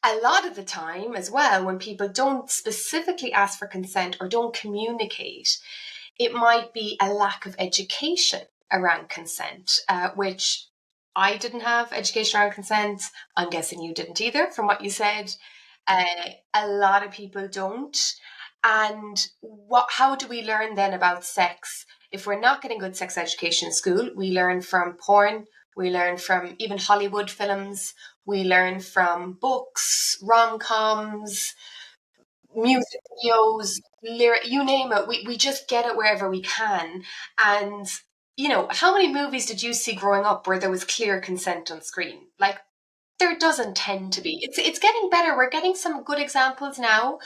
a lot of the time as well, when people don't specifically ask for consent or don't communicate, it might be a lack of education around consent, which I didn't have education around consent. I'm guessing you didn't either, from what you said. A lot of people don't. And how do we learn then about sex? If we're not getting good sex education in school, we learn from porn, we learn from even Hollywood films, we learn from books, rom-coms, music videos, you name it. We just get it wherever we can. And, how many movies did you see growing up where there was clear consent on screen? Like, there doesn't tend to be. It's getting better. We're getting some good examples now.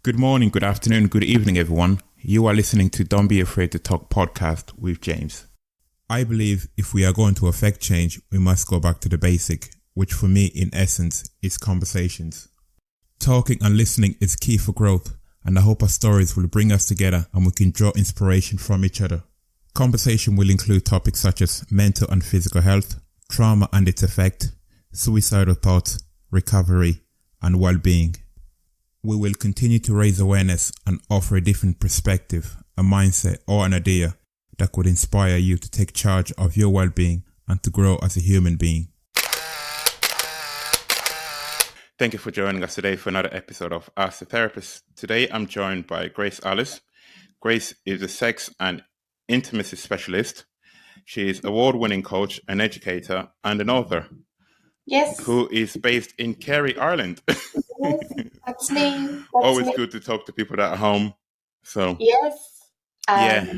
Good morning, good afternoon, good evening, everyone. You are listening to Don't Be Afraid to Talk podcast with James. I believe if we are going to affect change, we must go back to the basic, which for me, in essence, is conversations. Talking and listening is key for growth, and I hope our stories will bring us together and we can draw inspiration from each other. Conversation will include topics such as mental and physical health, trauma and its effect, suicidal thoughts, recovery, and well-being. We will continue to raise awareness and offer a different perspective, a mindset or an idea that could inspire you to take charge of your well-being and to grow as a human being. Thank you for joining us today for another episode of Ask the Therapist. Today I'm joined by Grace Alice. Grace is a sex and intimacy specialist. She is an award-winning coach, an educator and an author. Yes. Who is based in Kerry, Ireland. Yes, that's me. Always good to talk to people that are home. So yes. Yeah.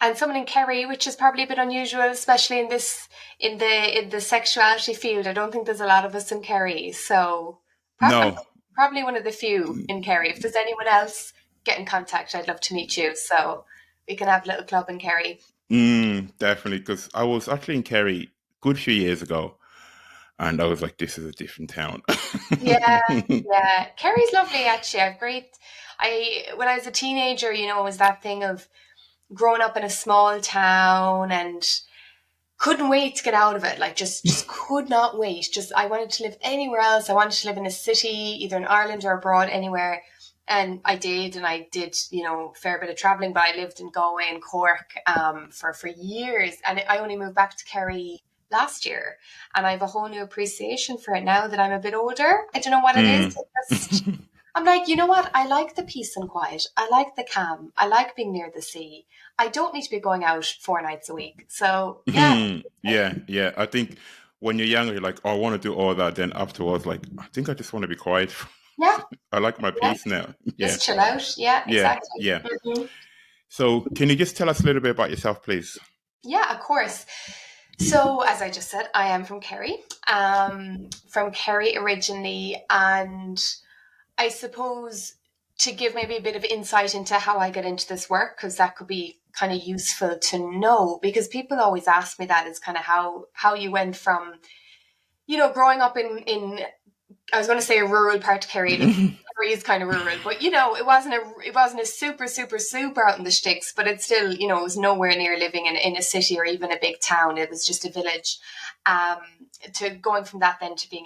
And someone in Kerry, which is probably a bit unusual, especially in the sexuality field. I don't think there's a lot of us in Kerry. So probably one of the few in Kerry. If there's anyone else, get in contact. I'd love to meet you. So we can have a little club in Kerry. Definitely, because I was actually in Kerry a good few years ago. And I was like, this is a different town. Yeah. Kerry's lovely, actually. When I was a teenager, it was that thing of growing up in a small town and couldn't wait to get out of it. Like, just could not wait. I wanted to live anywhere else. I wanted to live in a city, either in Ireland or abroad, anywhere. And I did a fair bit of traveling, but I lived in Galway and Cork for years. And I only moved back to Kerry last year, and I have a whole new appreciation for it now that I'm a bit older. I don't know what it is. I'm like, you know what? I like the peace and quiet. I like the calm. I like being near the sea. I don't need to be going out 4 nights a week. So yeah. Yeah. I think when you're younger, you're like, oh, I want to do all that. Then afterwards, like, I think I just want to be quiet. Yeah. I like my peace now. Yeah. Just chill out. Yeah, exactly. Yeah. So can you just tell us a little bit about yourself, please? Yeah, of course. So, as I just said, I am from Kerry, originally, and I suppose to give maybe a bit of insight into how I get into this work, because that could be kind of useful to know, because people always ask me that is kind of how you went from, growing up in I was going to say a rural part of Kerry. Kerry is kind of rural, but it wasn't a super, super, super out in the sticks, but it's still, it was nowhere near living in a city or even a big town. It was just a village. To going from that then to being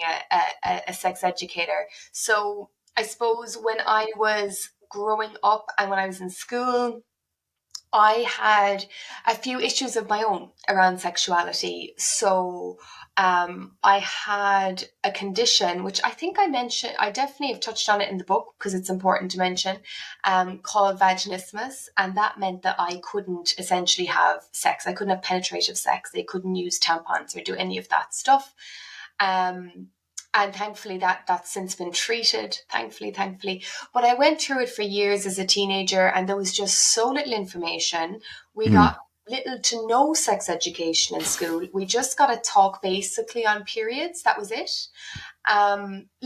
a sex educator. So I suppose when I was growing up and when I was in school, I had a few issues of my own around sexuality. So I had a condition, which I think I mentioned, I definitely have touched on it in the book because it's important to mention, called vaginismus. And that meant that I couldn't essentially have sex. I couldn't have penetrative sex. I couldn't use tampons or do any of that stuff. And thankfully that's since been treated, thankfully. But I went through it for years as a teenager and there was just so little information. We got little to no sex education in school. We just got to talk basically on periods. That was it.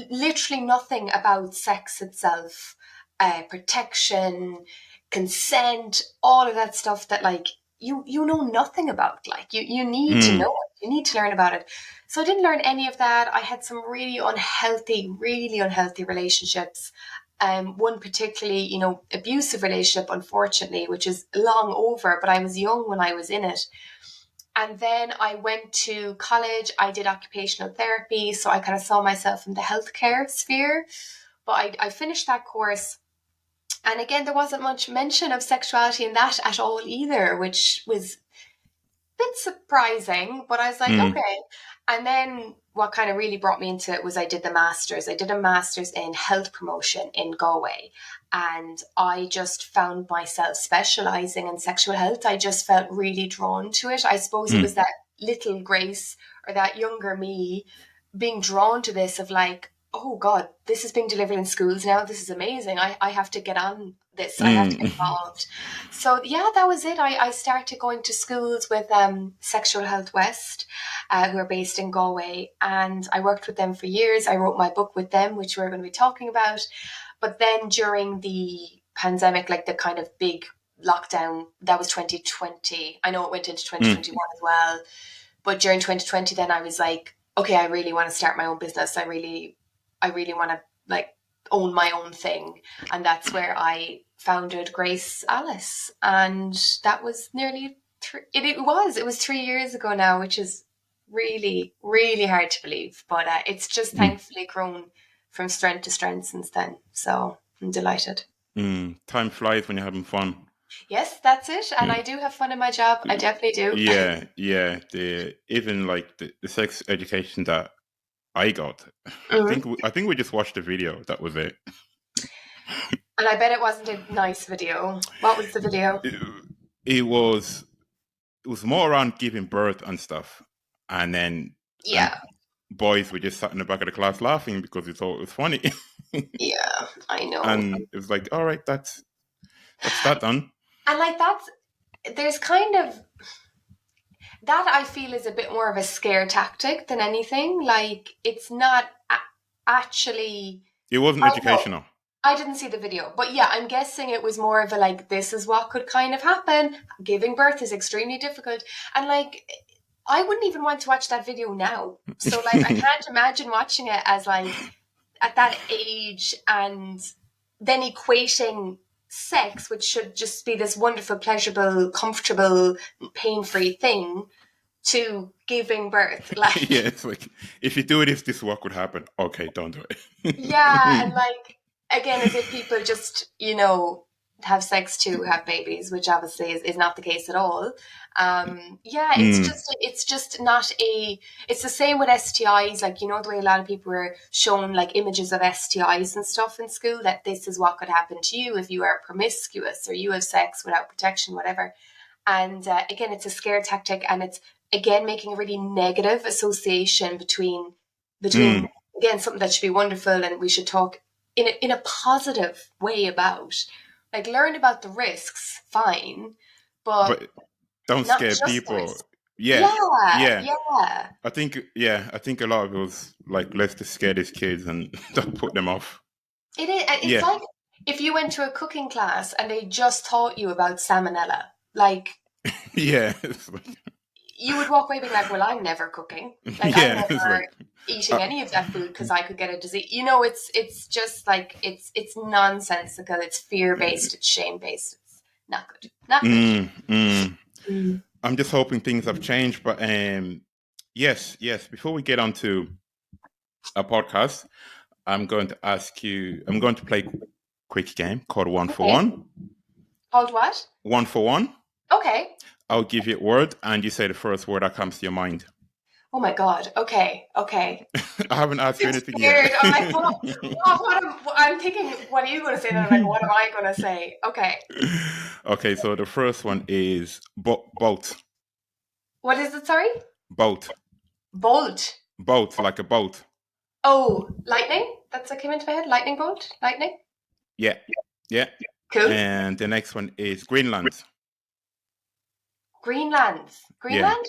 Literally nothing about sex itself, protection, consent, all of that stuff that like you know nothing about. Like you need to know it. You need to learn about it. So I didn't learn any of that. I had some really unhealthy relationships. One particularly, abusive relationship, unfortunately, which is long over, but I was young when I was in it. And then I went to college. I did occupational therapy. So I kind of saw myself in the healthcare sphere. But I finished that course. And again, there wasn't much mention of sexuality in that at all either, which was a bit surprising. But I was like, okay. And then what kind of really brought me into it was I did the master's. I did a master's in health promotion in Galway. And I just found myself specializing in sexual health. I just felt really drawn to it. I suppose it was that little Grace or that younger me being drawn to this of like, oh God, this is being delivered in schools now. This is amazing. I have to get on this. I have to get involved. So yeah, that was it. I started going to schools with Sexual Health West, who are based in Galway. And I worked with them for years. I wrote my book with them, which we're going to be talking about. But then during the pandemic, like the kind of big lockdown, that was 2020. I know it went into 2021 as well. But during 2020, then I was like, okay, I really want to start my own business. I really want to like own my own thing. And that's where I founded Grace Alice. And that was nearly it was 3 years ago now, which is really, really hard to believe. But it's just thankfully grown from strength to strength since then. So I'm delighted. Time flies when you're having fun. Yes, that's it. And I do have fun in my job. I definitely do. Yeah. Even like the sex education that I got. I think we just watched the video. That was it. And I bet it wasn't a nice video. What was the video? It was more around giving birth and stuff. And then boys were just sat in the back of the class laughing because they thought it was funny. Yeah, I know. And it was like, all right, that's that done. And like there's kind of that I feel is a bit more of a scare tactic than anything. Like it's not actually. It wasn't educational. I didn't see the video, but yeah, I'm guessing it was more of a like, this is what could kind of happen. Giving birth is extremely difficult. And like, I wouldn't even want to watch that video now. So like, I can't imagine watching it as like at that age and then equating sex, which should just be this wonderful, pleasurable, comfortable, pain-free thing, to giving birth. Like, yeah, it's like, if you do it, if this is what could happen, okay, don't do it. Yeah, and like, again, as if people just, have sex to have babies, which obviously is not the case at all. It's just not it's the same with STIs. Like, the way a lot of people were shown like images of STIs and stuff in school, that this is what could happen to you if you are promiscuous or you have sex without protection, whatever. And again, it's a scare tactic, and it's again making a really negative association between again, something that should be wonderful and we should talk in a positive way about. Like, learn about the risks, fine, but don't scare people. Yeah. I think a lot of it was like, let's just scare these kids and don't put them off. It is. It's like if you went to a cooking class and they just taught you about salmonella, like, yeah, you would walk away being like, well, I'm never cooking. Like, I'm never eating any of that food because I could get a disease. It's just like, it's nonsensical. It's fear-based. It's shame-based. It's not good. Not good. I'm just hoping things have changed. But yes. Before we get on to a podcast, I'm going to play a quick game called One for One. Called what? 1 for 1. Okay. I'll give you a word and you say the first word that comes to your mind. Oh my God. Okay. I haven't asked you anything yet. I'm like, I'm thinking, what are you going to say? And I'm like, what am I going to say? Okay. Okay, so the first one is boat. What is it, sorry? Boat. Bolt? Boat, like a boat. Oh, lightning? That's what came into my head? Lightning bolt? Lightning? Yeah. Cool. And the next one is Greenland. Greenland. Yeah. Greenland?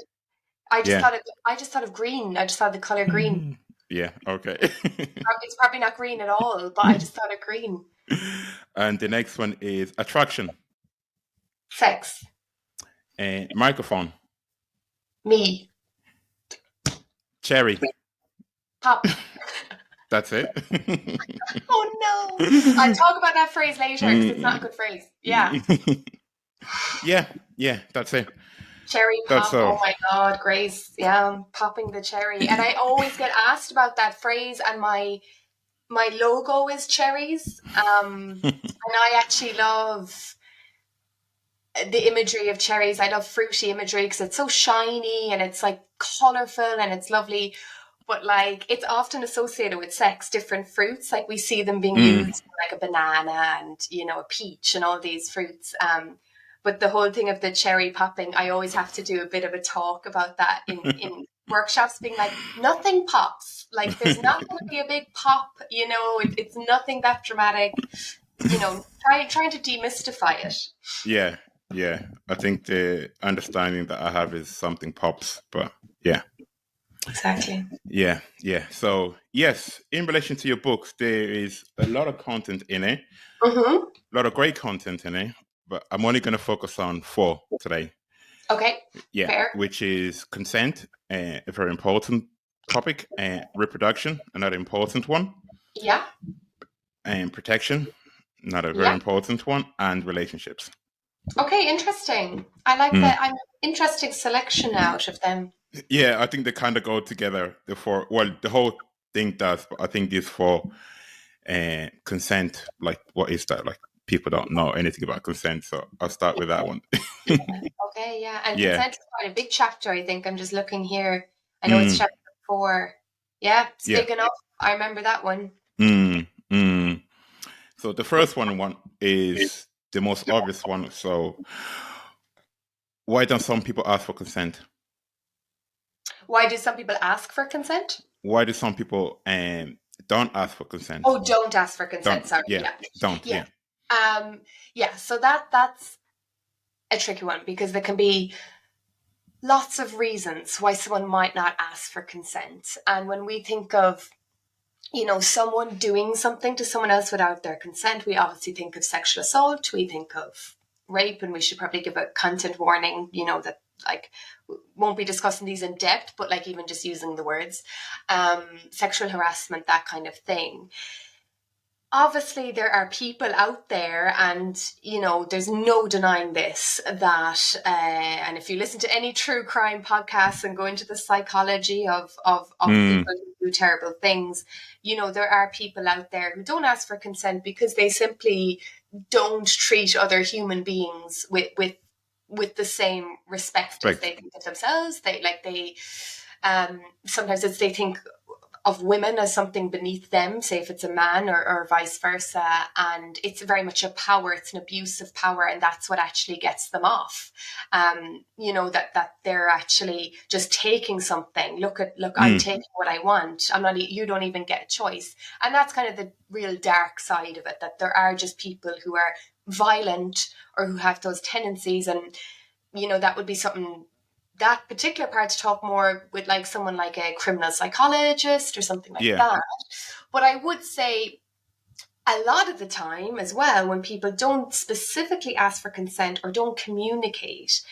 I just Yeah. thought of green. I just thought the color green. Yeah. Okay. It's probably not green at all, but I just thought of green. And the next one is attraction. Sex. Microphone. Me. Cherry. Pop. That's it. Oh no! I'll talk about that phrase later because it's not a good phrase. Yeah. Yeah, that's it. Cherry That's pop. Oh my God, Grace. Yeah, I'm popping the cherry. And I always get asked about that phrase, and my logo is cherries. And I actually love the imagery of cherries. I love fruity imagery because it's so shiny and it's like colorful and it's lovely. But like it's often associated with sex, different fruits. Like we see them being used like a banana and a peach and all these fruits. But the whole thing of the cherry popping, I always have to do a bit of a talk about that in workshops, being like, nothing pops. Like there's not going to be a big pop. It's nothing that dramatic. Trying to demystify it. Yeah. I think the understanding that I have is something pops, but yeah. Exactly. Yeah. So yes, in relation to your books, there is a lot of content in it. Mm-hmm. A lot of great content in it, but I'm only going to focus on 4 today. Okay. Yeah, fair. Which is consent, a very important topic, and reproduction, another important one. Yeah. And protection, another very important one, and relationships. Okay, interesting. I like that. I'm interesting selection out of them. Yeah, I think they kind of go together. The 4, well, the whole thing does, but I think these 4, consent, like what is that? Like people don't know anything about consent, so I'll start with that one. Okay, yeah. And Yeah. consent is quite a big chapter, I think. I'm just looking here. I know it's chapter 4. Yeah, it's big enough. I remember that one. So the first one is the most obvious one. So why don't some people ask for consent? Why do some people ask for consent? Why do some people don't ask for consent? Oh, don't ask for consent. Sorry. Don't. Yeah. So that's a tricky one because there can be lots of reasons why someone might not ask for consent. And when we think of someone doing something to someone else without their consent, we obviously think of sexual assault, we think of rape, and we should probably give a content warning, that like won't be discussing these in depth, but like even just using the words, sexual harassment, that kind of thing. Obviously, there are people out there, and there's no denying this, that and if you listen to any true crime podcasts and go into the psychology of people who do terrible things, there are people out there who don't ask for consent because they simply don't treat other human beings with the same respect as they think of themselves. Sometimes they think of women as something beneath them, say if it's a man or vice versa, and it's very much a power, it's an abuse of power, and that's what actually gets them off. That they're actually just taking something. Look, I'm taking what I want. You don't even get a choice. And that's kind of the real dark side of it, that there are just people who are violent or who have those tendencies, and that would be something, that particular part, to talk more with like someone like a criminal psychologist or something like that. But I would say a lot of the time as well, when people don't specifically ask for consent or don't communicate,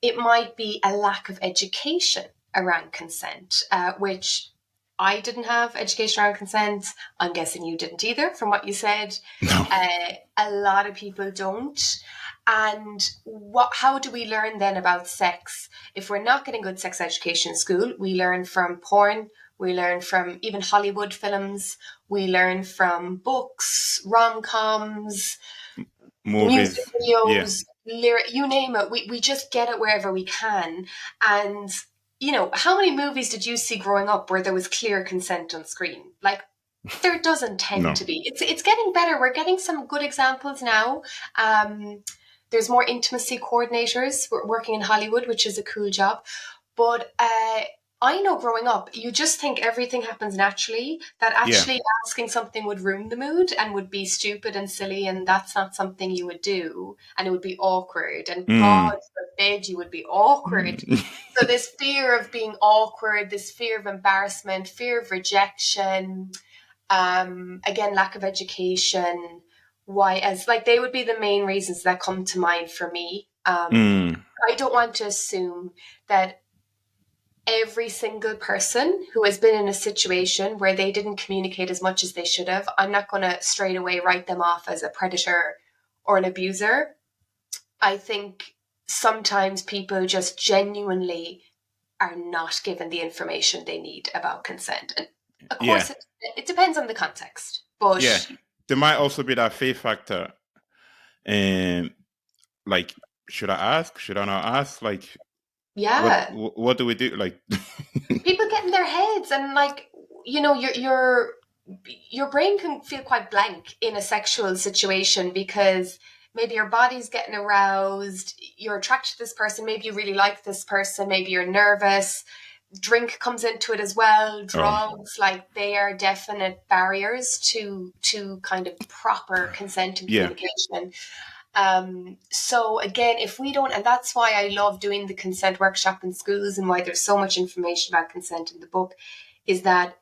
it might be a lack of education around consent, which I didn't have education around consent. I'm guessing you didn't either, from what you said. No. A lot of people don't. And how do we learn then about sex? If we're not getting good sex education in school, we learn from porn, we learn from even Hollywood films, we learn from books, rom-coms, movies, music videos, you name it. We just get it wherever we can. And, how many movies did you see growing up where there was clear consent on screen? Like, there doesn't tend to be. It's getting better. We're getting some good examples now. There's more intimacy coordinators working in Hollywood, which is a cool job. But I know growing up, you just think everything happens naturally, that Yeah. actually asking something would ruin the mood and would be stupid and silly, and that's not something you would do, and it would be awkward, and God Mm. forbid you would be awkward. Mm. So this fear of being awkward, this fear of embarrassment, fear of rejection, again, lack of education, why as like they would be the main reasons that come to mind for me. Mm. I don't want to assume that every single person who has been in a situation where they didn't communicate as much as they should have, I'm not going to straight away write them off as a predator or an abuser. I think sometimes people just genuinely are not given the information they need about consent. And of Yeah. course, it depends on the context. But Yeah. There might also be that fear factor. And like, should I ask? Should I not ask? Like, yeah, what do we do? Like, people get in their heads, and like, you know, your brain can feel quite blank in a sexual situation because maybe your body's getting aroused, you're attracted to this person, maybe you really like this person, maybe you're nervous, drink comes into it as well, oh, drugs, like they are definite barriers to kind of proper consent and yeah. communication. So again, if we don't, and that's why I love doing the consent workshop in schools and why there's so much information about consent in the book, is that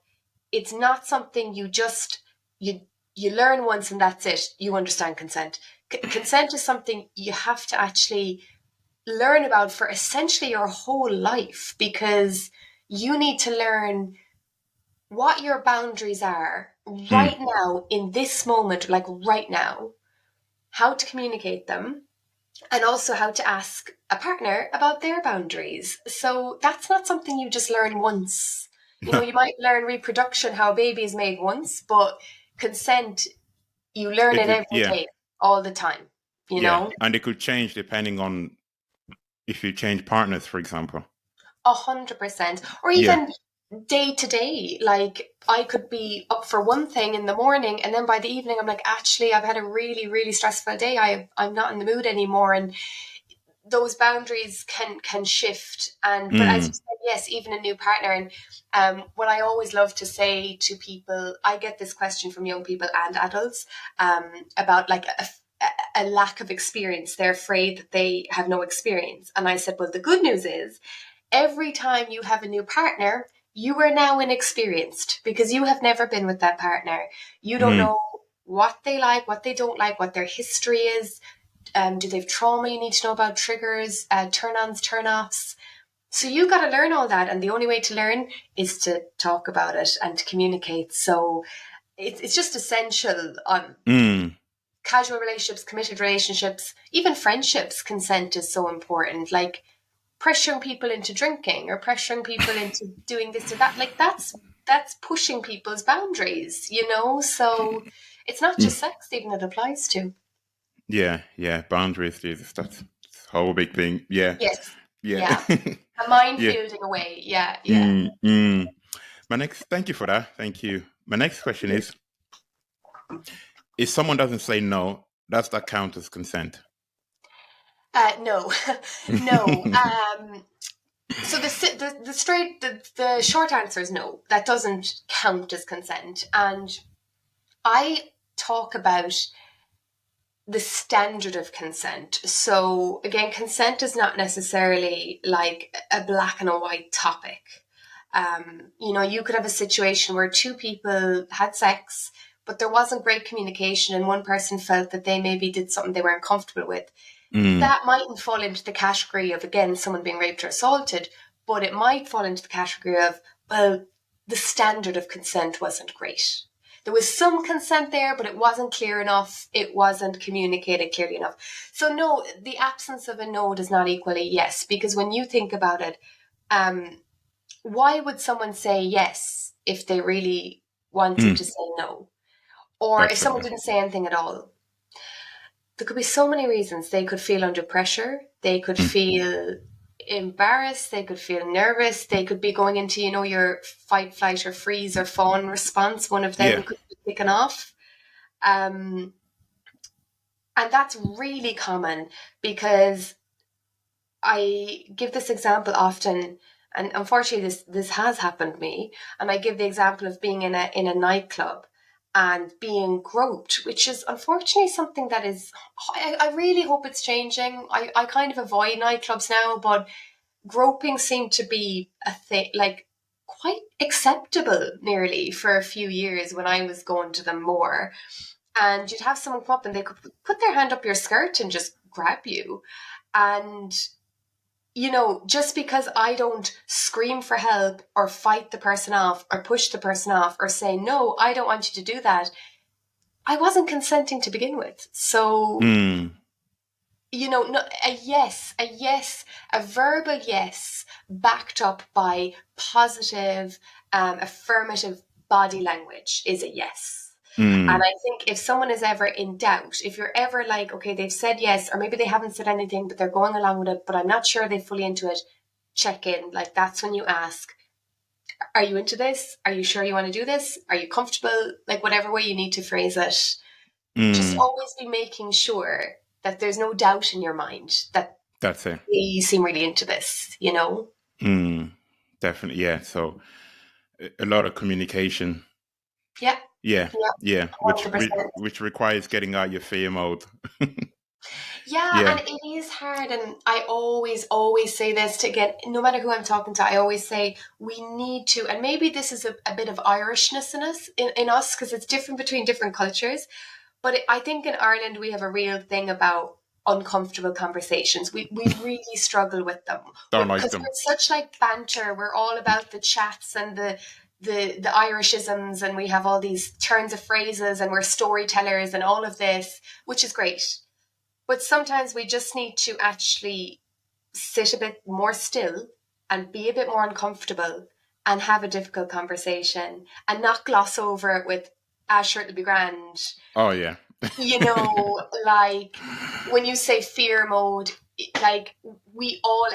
it's not something you just you learn once and that's it. You understand consent. Consent is something you have to actually learn about for essentially your whole life, because you need to learn what your boundaries are right Mm. now in this moment, like right now, how to communicate them, and also how to ask a partner about their boundaries. So that's not something you just learn once. You know, you might learn reproduction, how a baby is made once, but consent, you learn it every Yeah. day, all the time, you Yeah. know? And it could change depending on if you change partners, for example. 100%. Or Yeah. even day to day. Like I could be up for one thing in the morning, and then by the evening I'm like, actually I've had a really, really stressful day. I'm not in the mood anymore. And those boundaries can shift. And but as you Mm. said, yes, even a new partner. And what I always love to say to people, I get this question from young people and adults, about like a lack of experience. They're afraid that they have no experience. And I said, well, the good news is every time you have a new partner, you are now inexperienced because you have never been with that partner. You don't Mm. know what they like, what they don't like, what their history is. Do they have trauma you need to know about, triggers, turn-ons, turn-offs? So you got to learn all that, and the only way to learn is to talk about it and to communicate. So it's just essential on Mm. casual relationships, committed relationships, even friendships. Consent is so important. Like pressuring people into drinking or pressuring people into doing this or that, like that's pushing people's boundaries, you know? So it's not Mm. just sex even it applies to. Yeah. Yeah. Boundaries, Jesus. That's a whole big thing. Yeah. Yes. Yeah. Yeah. A Yeah. minefielding away. Yeah, yeah. Mm. Mm. Thank you for that. Thank you. My next question is, if someone doesn't say no, does that count as consent? No. No. So the short answer is no. That doesn't count as consent. And I talk about the standard of consent. So again, consent is not necessarily like a black and a white topic. You know, you could have a situation where two people had sex, but there wasn't great communication, and one person felt that they maybe did something they weren't comfortable with. Mm. That mightn't fall into the category of, again, someone being raped or assaulted, but it might fall into the category of, well, the standard of consent wasn't great. There was some consent there, but it wasn't clear enough. It wasn't communicated clearly enough. So no, the absence of a no does not equal a yes, because when you think about it, why would someone say yes if they really wanted Mm. to say no? Or if That's someone okay. didn't say anything at all? There could be so many reasons. They could feel under pressure. They could Mm. feel embarrassed. They could feel nervous. They could be going into, you know, your fight, flight, or freeze or fawn response. One of Yeah. them could be kicking off. And that's really common because I give this example often. and unfortunately this has happened to me, and I give the example of being in a nightclub and being groped, which is unfortunately something that is, I really hope it's changing. I kind of avoid nightclubs now, but groping seemed to be a thing, like quite acceptable nearly for a few years when I was going to them more. And you'd have someone come up and they could put their hand up your skirt and just grab you. And, just because I don't scream for help or fight the person off or push the person off or say, no, I don't want you to do that, I wasn't consenting to begin with. So, a yes, a verbal yes, backed up by positive, affirmative body language is a yes. And I think if someone is ever in doubt, if you're ever like, okay, they've said yes, or maybe they haven't said anything, but they're going along with it, but I'm not sure they're fully into it, check in. Like, that's when you ask, are you into this? Are you sure you want to do this? Are you comfortable? Like, whatever way you need to phrase it, just always be making sure that there's no doubt in your mind that That's it. they seem really into this, Definitely, yeah. So a lot of communication. Yeah. Yeah, yeah. Which 100%. which requires getting out your fear mode. Yeah, Yeah. and it is hard. And I always say this to get, no matter who I'm talking to, I always say we need to, and maybe this is a bit of Irishness in us, because it's different between different cultures. But I think in Ireland, we have a real thing about uncomfortable conversations. We really struggle with them Don't like because them. we're such like banter. We're all about the chats and the Irishisms, and we have all these turns of phrases, and we're storytellers and all of this, which is great. But sometimes we just need to actually sit a bit more still and be a bit more uncomfortable and have a difficult conversation and not gloss over it with, sure, it'll be grand. Oh yeah. Like when you say fear mode, like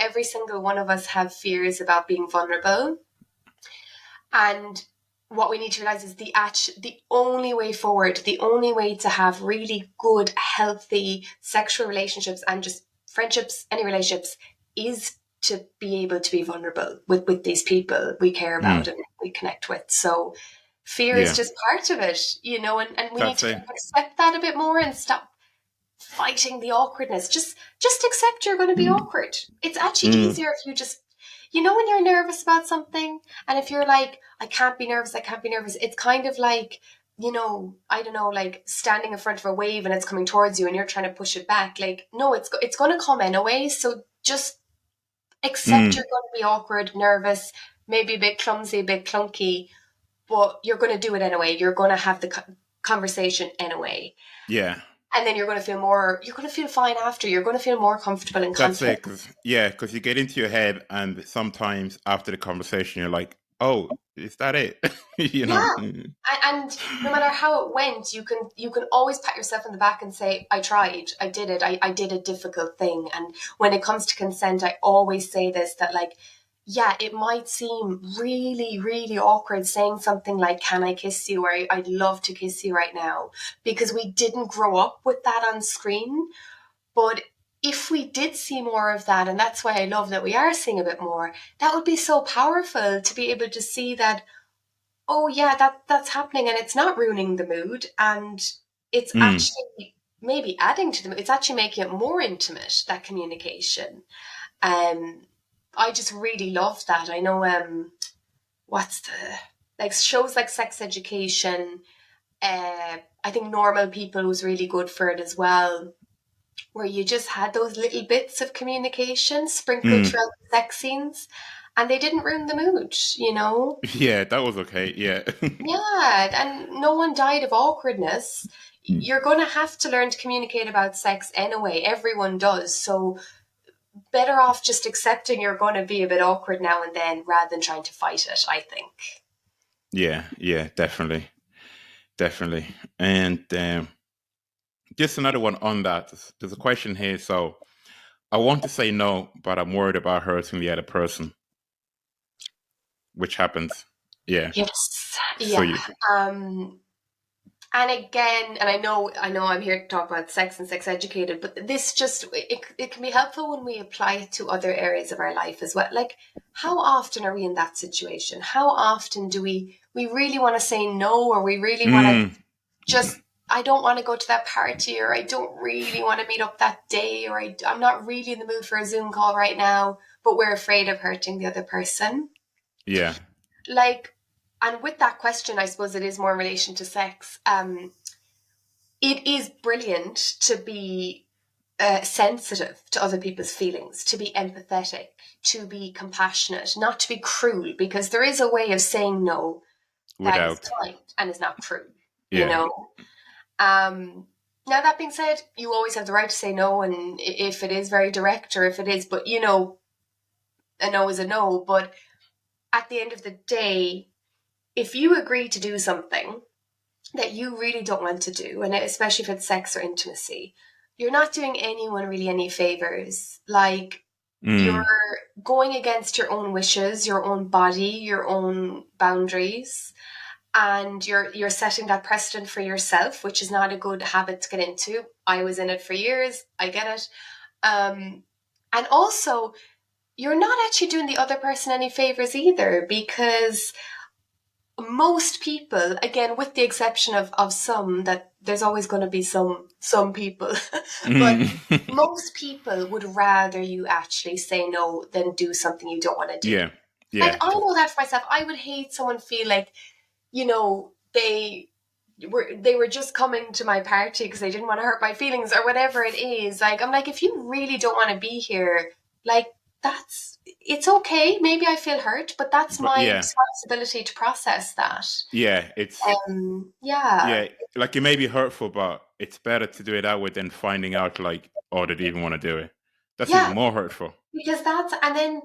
every single one of us have fears about being vulnerable. And what we need to realize is the only way forward, the only way to have really good, healthy sexual relationships and just friendships, any relationships, is to be able to be vulnerable with these people we care about and we connect with. So fear is Yeah. just part of it, and we need That's to it. accept that a bit more and stop fighting the awkwardness. Just accept you're going to be awkward. It's actually easier if you just, when you're nervous about something, and if you're like, I can't be nervous, it's kind of like, I don't know, like standing in front of a wave and it's coming towards you and you're trying to push it back. Like, no, it's going to come anyway. So just accept you're going to be awkward, nervous, maybe a bit clumsy, a bit clunky, but you're going to do it anyway. You're going to have the conversation anyway. Yeah. And then you're going to feel fine after. You're going to feel more comfortable and That's confident. it. Because you get into your head, and sometimes after the conversation, you're like, "Oh, is that it?" Yeah. And no matter how it went, you can always pat yourself on the back and say, I tried, I did it, I did a difficult thing. And when it comes to consent, I always say this, that like, yeah, it might seem really, really awkward saying something like, can I kiss you? Or I'd love to kiss you right now, because we didn't grow up with that on screen. But if we did see more of that, and that's why I love that we are seeing a bit more, that would be so powerful to be able to see that, oh yeah, that's happening and it's not ruining the mood, and it's actually maybe adding to the mood. It's actually making it more intimate, that communication. I just really love that. I know what's the, like, shows like Sex Education, I think Normal People was really good for it as well, where you just had those little bits of communication sprinkled throughout the sex scenes, and they didn't ruin the mood, Yeah, that was okay. Yeah. Yeah, and no one died of awkwardness. You're going to have to learn to communicate about sex anyway. Everyone does. So better off just accepting you're going to be a bit awkward now and then rather than trying to fight it, I think. Yeah, definitely. And just another one on that. There's a question here. So I want to say no, but I'm worried about hurting the other person, which happens. Yeah. Yes. So Yeah. And again, and I know I'm here to talk about sex and sex educated, but this just, it can be helpful when we apply it to other areas of our life as well. Like, how often are we in that situation? How often do we really want to say no, or we really want to just, I don't want to go to that party, or I don't really want to meet up that day, or I'm not really in the mood for a Zoom call right now, but we're afraid of hurting the other person. Yeah. Like, and with that question, I suppose it is more in relation to sex. It is brilliant to be sensitive to other people's feelings, to be empathetic, to be compassionate, not to be cruel, because there is a way of saying no that is Without. kind and is not cruel, you Yeah. know. Now, that being said, you always have the right to say no, and if it is very direct, or if it is, but a no is a no. But at the end of the day, if you agree to do something that you really don't want to do, and especially if it's sex or intimacy, you're not doing anyone really any favors. Like, you're going against your own wishes, your own body, your own boundaries, and you're setting that precedent for yourself, which is not a good habit to get into. I was in it for years. I get it. And also, you're not actually doing the other person any favors either, because most people, again, with the exception of some, that there's always going to be some people, but most people would rather you actually say no than do something you don't want to do. Yeah. Like, Yeah. I know that for myself. I would hate someone feel like, they were just coming to my party because they didn't want to hurt my feelings or whatever it is. Like, I'm like, if you really don't want to be here, like, it's okay. Maybe I feel hurt, but that's But my yeah. responsibility to process that. Yeah. Yeah. Yeah. Like, it may be hurtful, but it's better to do it that way than finding out, like, oh, they didn't even want to do it. That's even Yeah. more hurtful. Because and then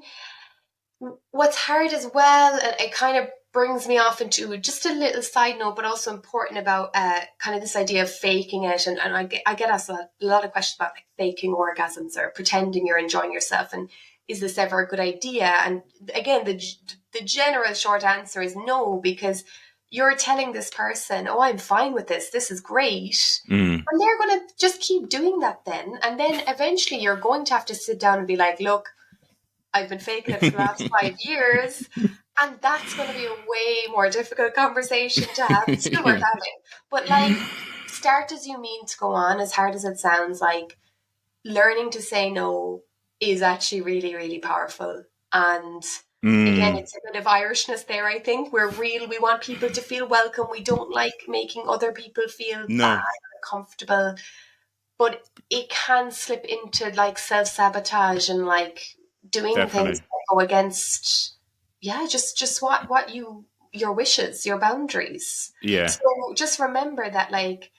what's hard as well, and it kind of brings me off into just a little side note, but also important about kind of this idea of faking it. And I get asked a lot of questions about, like, faking orgasms or pretending you're enjoying yourself. And is this ever a good idea? And again, the general short answer is no, because you're telling this person, oh, I'm fine with this. This is great. And they're going to just keep doing that then. And then eventually you're going to have to sit down and be like, look, I've been faking it for the last 5 years. And that's going to be a way more difficult conversation to have. It's still worth having. But, like, start as you mean to go on, as hard as it sounds. Like, learning to say no is actually really, really powerful. And again, it's a bit of Irishness there, I think. We're real. We want people to feel welcome. We don't like making other people feel bad No. or uncomfortable. But it can slip into, like, self-sabotage and, like, doing things Definitely. that go against, just what your wishes, your boundaries. Yeah. So just remember that, like,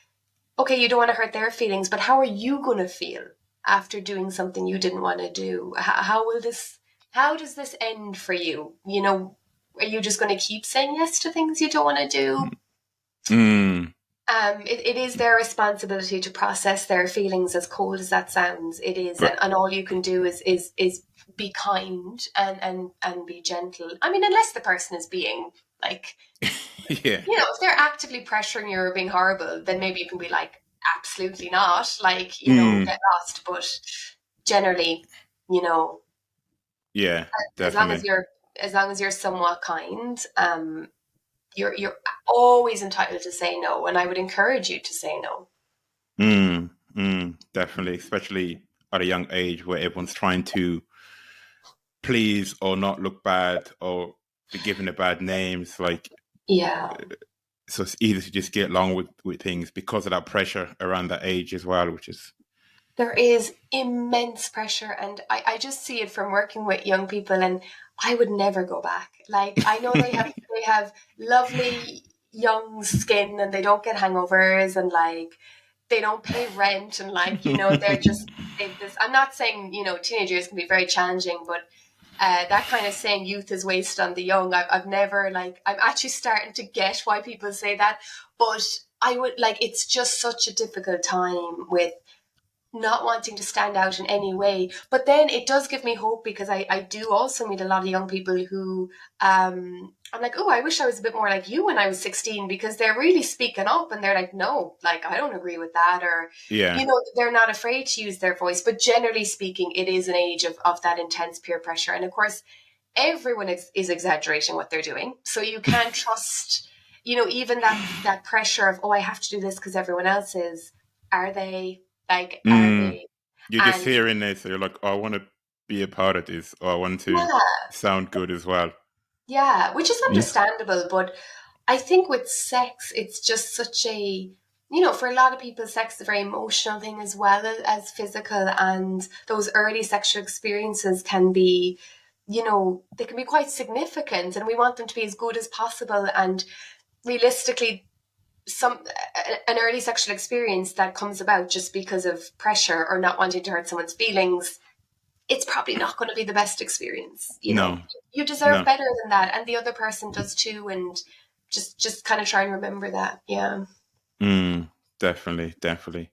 okay, you don't want to hurt their feelings, but how are you going to feel after doing something you didn't want to do? How does this end for you? Are you just going to keep saying yes to things you don't want to do? It is their responsibility to process their feelings, as cold as that sounds. It is, But and all you can do is be kind and be gentle. I mean, unless the person is being, like, yeah. if they're actively pressuring you or being horrible, then maybe you can be like, absolutely not, like, get lost. But generally, Yeah. as long as Definitely. you're somewhat kind, you're always entitled to say no, and I would encourage you to say no. Definitely, especially at a young age where everyone's trying to please or not look bad or be given a bad names. Like, Yeah. so it's easy to just get along with things because of that pressure around that age as well, which is There is immense pressure, and I just see it from working with young people, and I would never go back. Like, I know they have lovely young skin, and they don't get hangovers, and, like, they don't pay rent, and, like, they're just, they've this. I'm not saying, teenagers can be very challenging, but that kind of saying youth is wasted on the young, I've never, like, I'm actually starting to get why people say that, but I would, like, it's just such a difficult time with not wanting to stand out in any way. But then it does give me hope, because I do also meet a lot of young people who I'm like, oh, I wish I was a bit more like you when I was 16, because they're really speaking up and they're like, no, like, I don't agree with that. Or, Yeah. they're not afraid to use their voice. But generally speaking, it is an age of that intense peer pressure. And of course, everyone is exaggerating what they're doing. So you can't trust, even that pressure of, oh, I have to do this because everyone else is. Are they? Like, are Mm. they? You're just And hearing this, so you're like, oh, I want to be a part of this, or I want to yeah, sound good as well. yeah, which is Yeah. understandable. But I think with sex, it's just such a, for a lot of people, sex is a very emotional thing as well as physical. And those early sexual experiences can be, they can be quite significant, and we want them to be as good as possible. And realistically, some an early sexual experience that comes about just because of pressure or not wanting to hurt someone's feelings, it's probably not going to be the best experience. No, You deserve no. better than that, and the other person does too. And just kind of try and remember that. Yeah. Mm, definitely, definitely.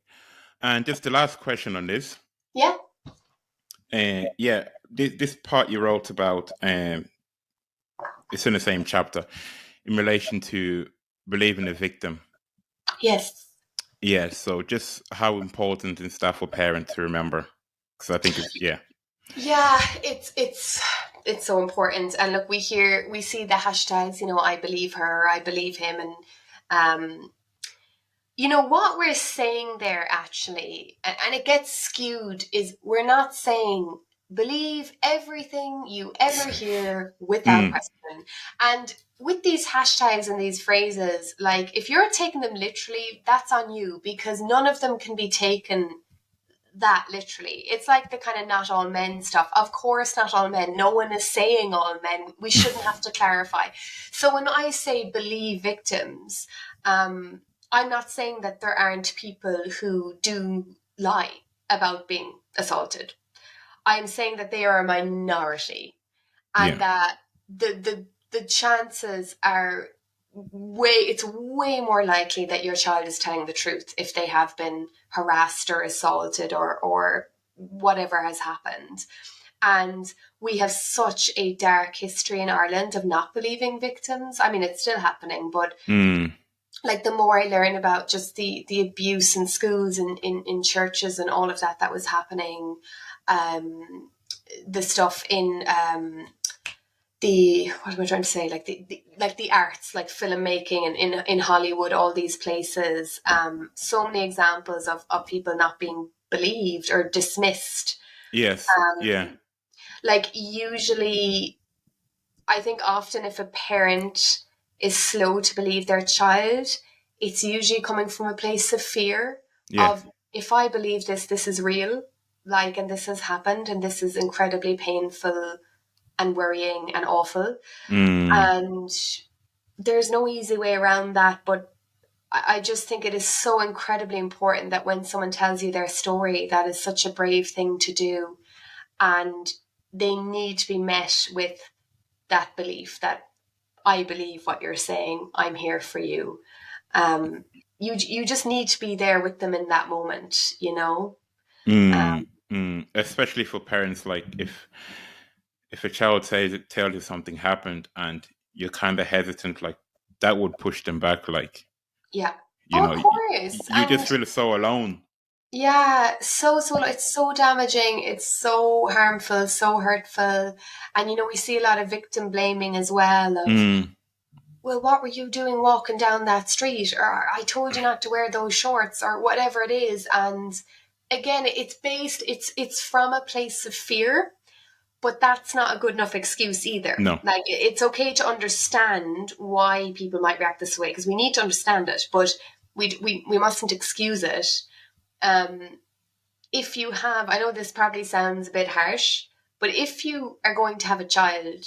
And just the last question on this. Yeah. Yeah, this part you wrote about, it's in the same chapter in relation to believing the victim. Yes. Yeah, so just how important and stuff for parents to remember, because I think it's Yeah. It's so important. And look, we see the hashtags. I believe her, I believe him, and um, what we're saying there actually, and it gets skewed, is we're not saying believe everything you ever hear without mm, question. And with these hashtags and these phrases, like, if you're taking them literally, that's on you, because none of them can be taken that literally. It's like the kind of not all men stuff. Of course, not all men. No one is saying all men. We shouldn't have to clarify. So when I say believe victims, I'm not saying that there aren't people who do lie about being assaulted. I'm saying that they are a minority, and yeah, that the chances are it's way more likely that your child is telling the truth if they have been harassed or assaulted or whatever has happened. And we have such a dark history in Ireland of not believing victims. I mean, it's still happening, but mm, like, the more I learn about just the abuse in schools and in churches and all of that was happening, the stuff in the what am I trying to say? Like the arts, like filmmaking and in Hollywood, all these places. So many examples of people not being believed or dismissed. yes, yeah, Um, like, usually, I think often if a parent is slow to believe their child, it's usually coming from a place of fear yeah, of, if I believe this is real, like, and this has happened, and this is incredibly painful and worrying and awful. mm, And there's no easy way around that. But I just think it is so incredibly important that when someone tells you their story, that is such a brave thing to do. And they need to be met with that belief that I believe what you're saying. I'm here for you. Um, you just need to be there with them in that moment. mm, especially for parents, like if a child says tells you something happened and you're kind of hesitant, like that would push them back, like Yeah. you Oh, know of y- course. you just And feel so alone. yeah, so it's so damaging, it's so harmful, so hurtful. And we see a lot of victim blaming as well of, Mm, well, what were you doing walking down that street? Or I told you not to wear those shorts, or whatever it is. And again, it's from a place of fear, but that's not a good enough excuse either. no. Like, it's okay to understand why people might react this way, because we need to understand it, but we mustn't excuse it. Um, if you have, I know this probably sounds a bit harsh, but if you are going to have a child,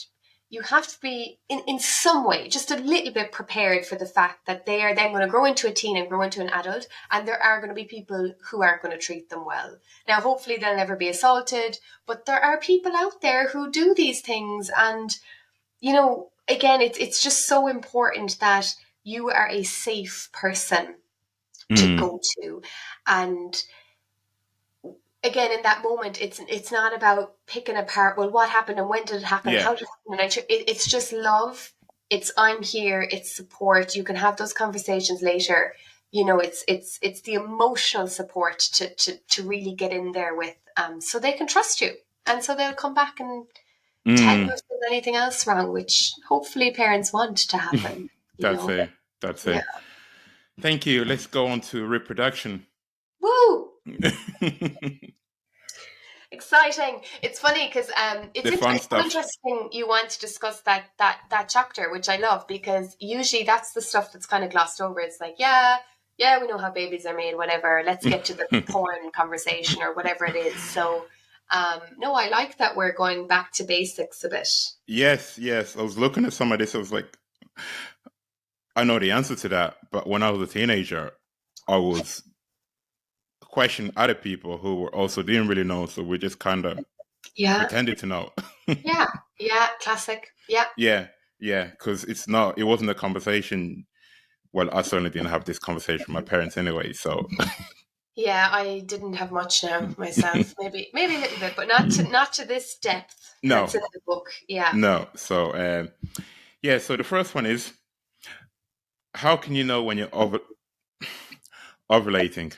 you have to be in some way just a little bit prepared for the fact that they are then going to grow into a teen and grow into an adult, and there are going to be people who aren't going to treat them well. Now, hopefully, they'll never be assaulted, but there are people out there who do these things. And, again, it's just so important that you are a safe person to Mm, go to. And again, in that moment, it's not about picking apart, well, what happened and when did it happen, yeah, how did it happen, and it's just love. It's I'm here, it's support. You can have those conversations later. It's the emotional support to really get in there with, so they can trust you, and so they'll come back and tell you if there's anything else wrong, which hopefully parents want to happen. That's it. That's Yeah. it. Thank you. Let's go on to reproduction. Woo! Exciting. It's funny because The fun stuff. interesting you want to discuss that chapter, which I love, because usually that's the stuff that's kind of glossed over. It's like, yeah, we know how babies are made, whatever. Let's get to the porn conversation or whatever it is. So, no, I like that we're going back to basics a bit. Yes. I was looking at some of this. I was like, I know the answer to that. But when I was a teenager, I was questioning other people who were also didn't really know. So we just kind of pretended to know. Yeah. Classic. Yeah. Yeah. Because it wasn't a conversation. Well, I certainly didn't have this conversation with my parents anyway. So. Yeah, I didn't have much now myself. Maybe a little bit, but not to this depth. No. That's in the book. Yeah. No. So, so the first one is, how can you know when you're ovulating?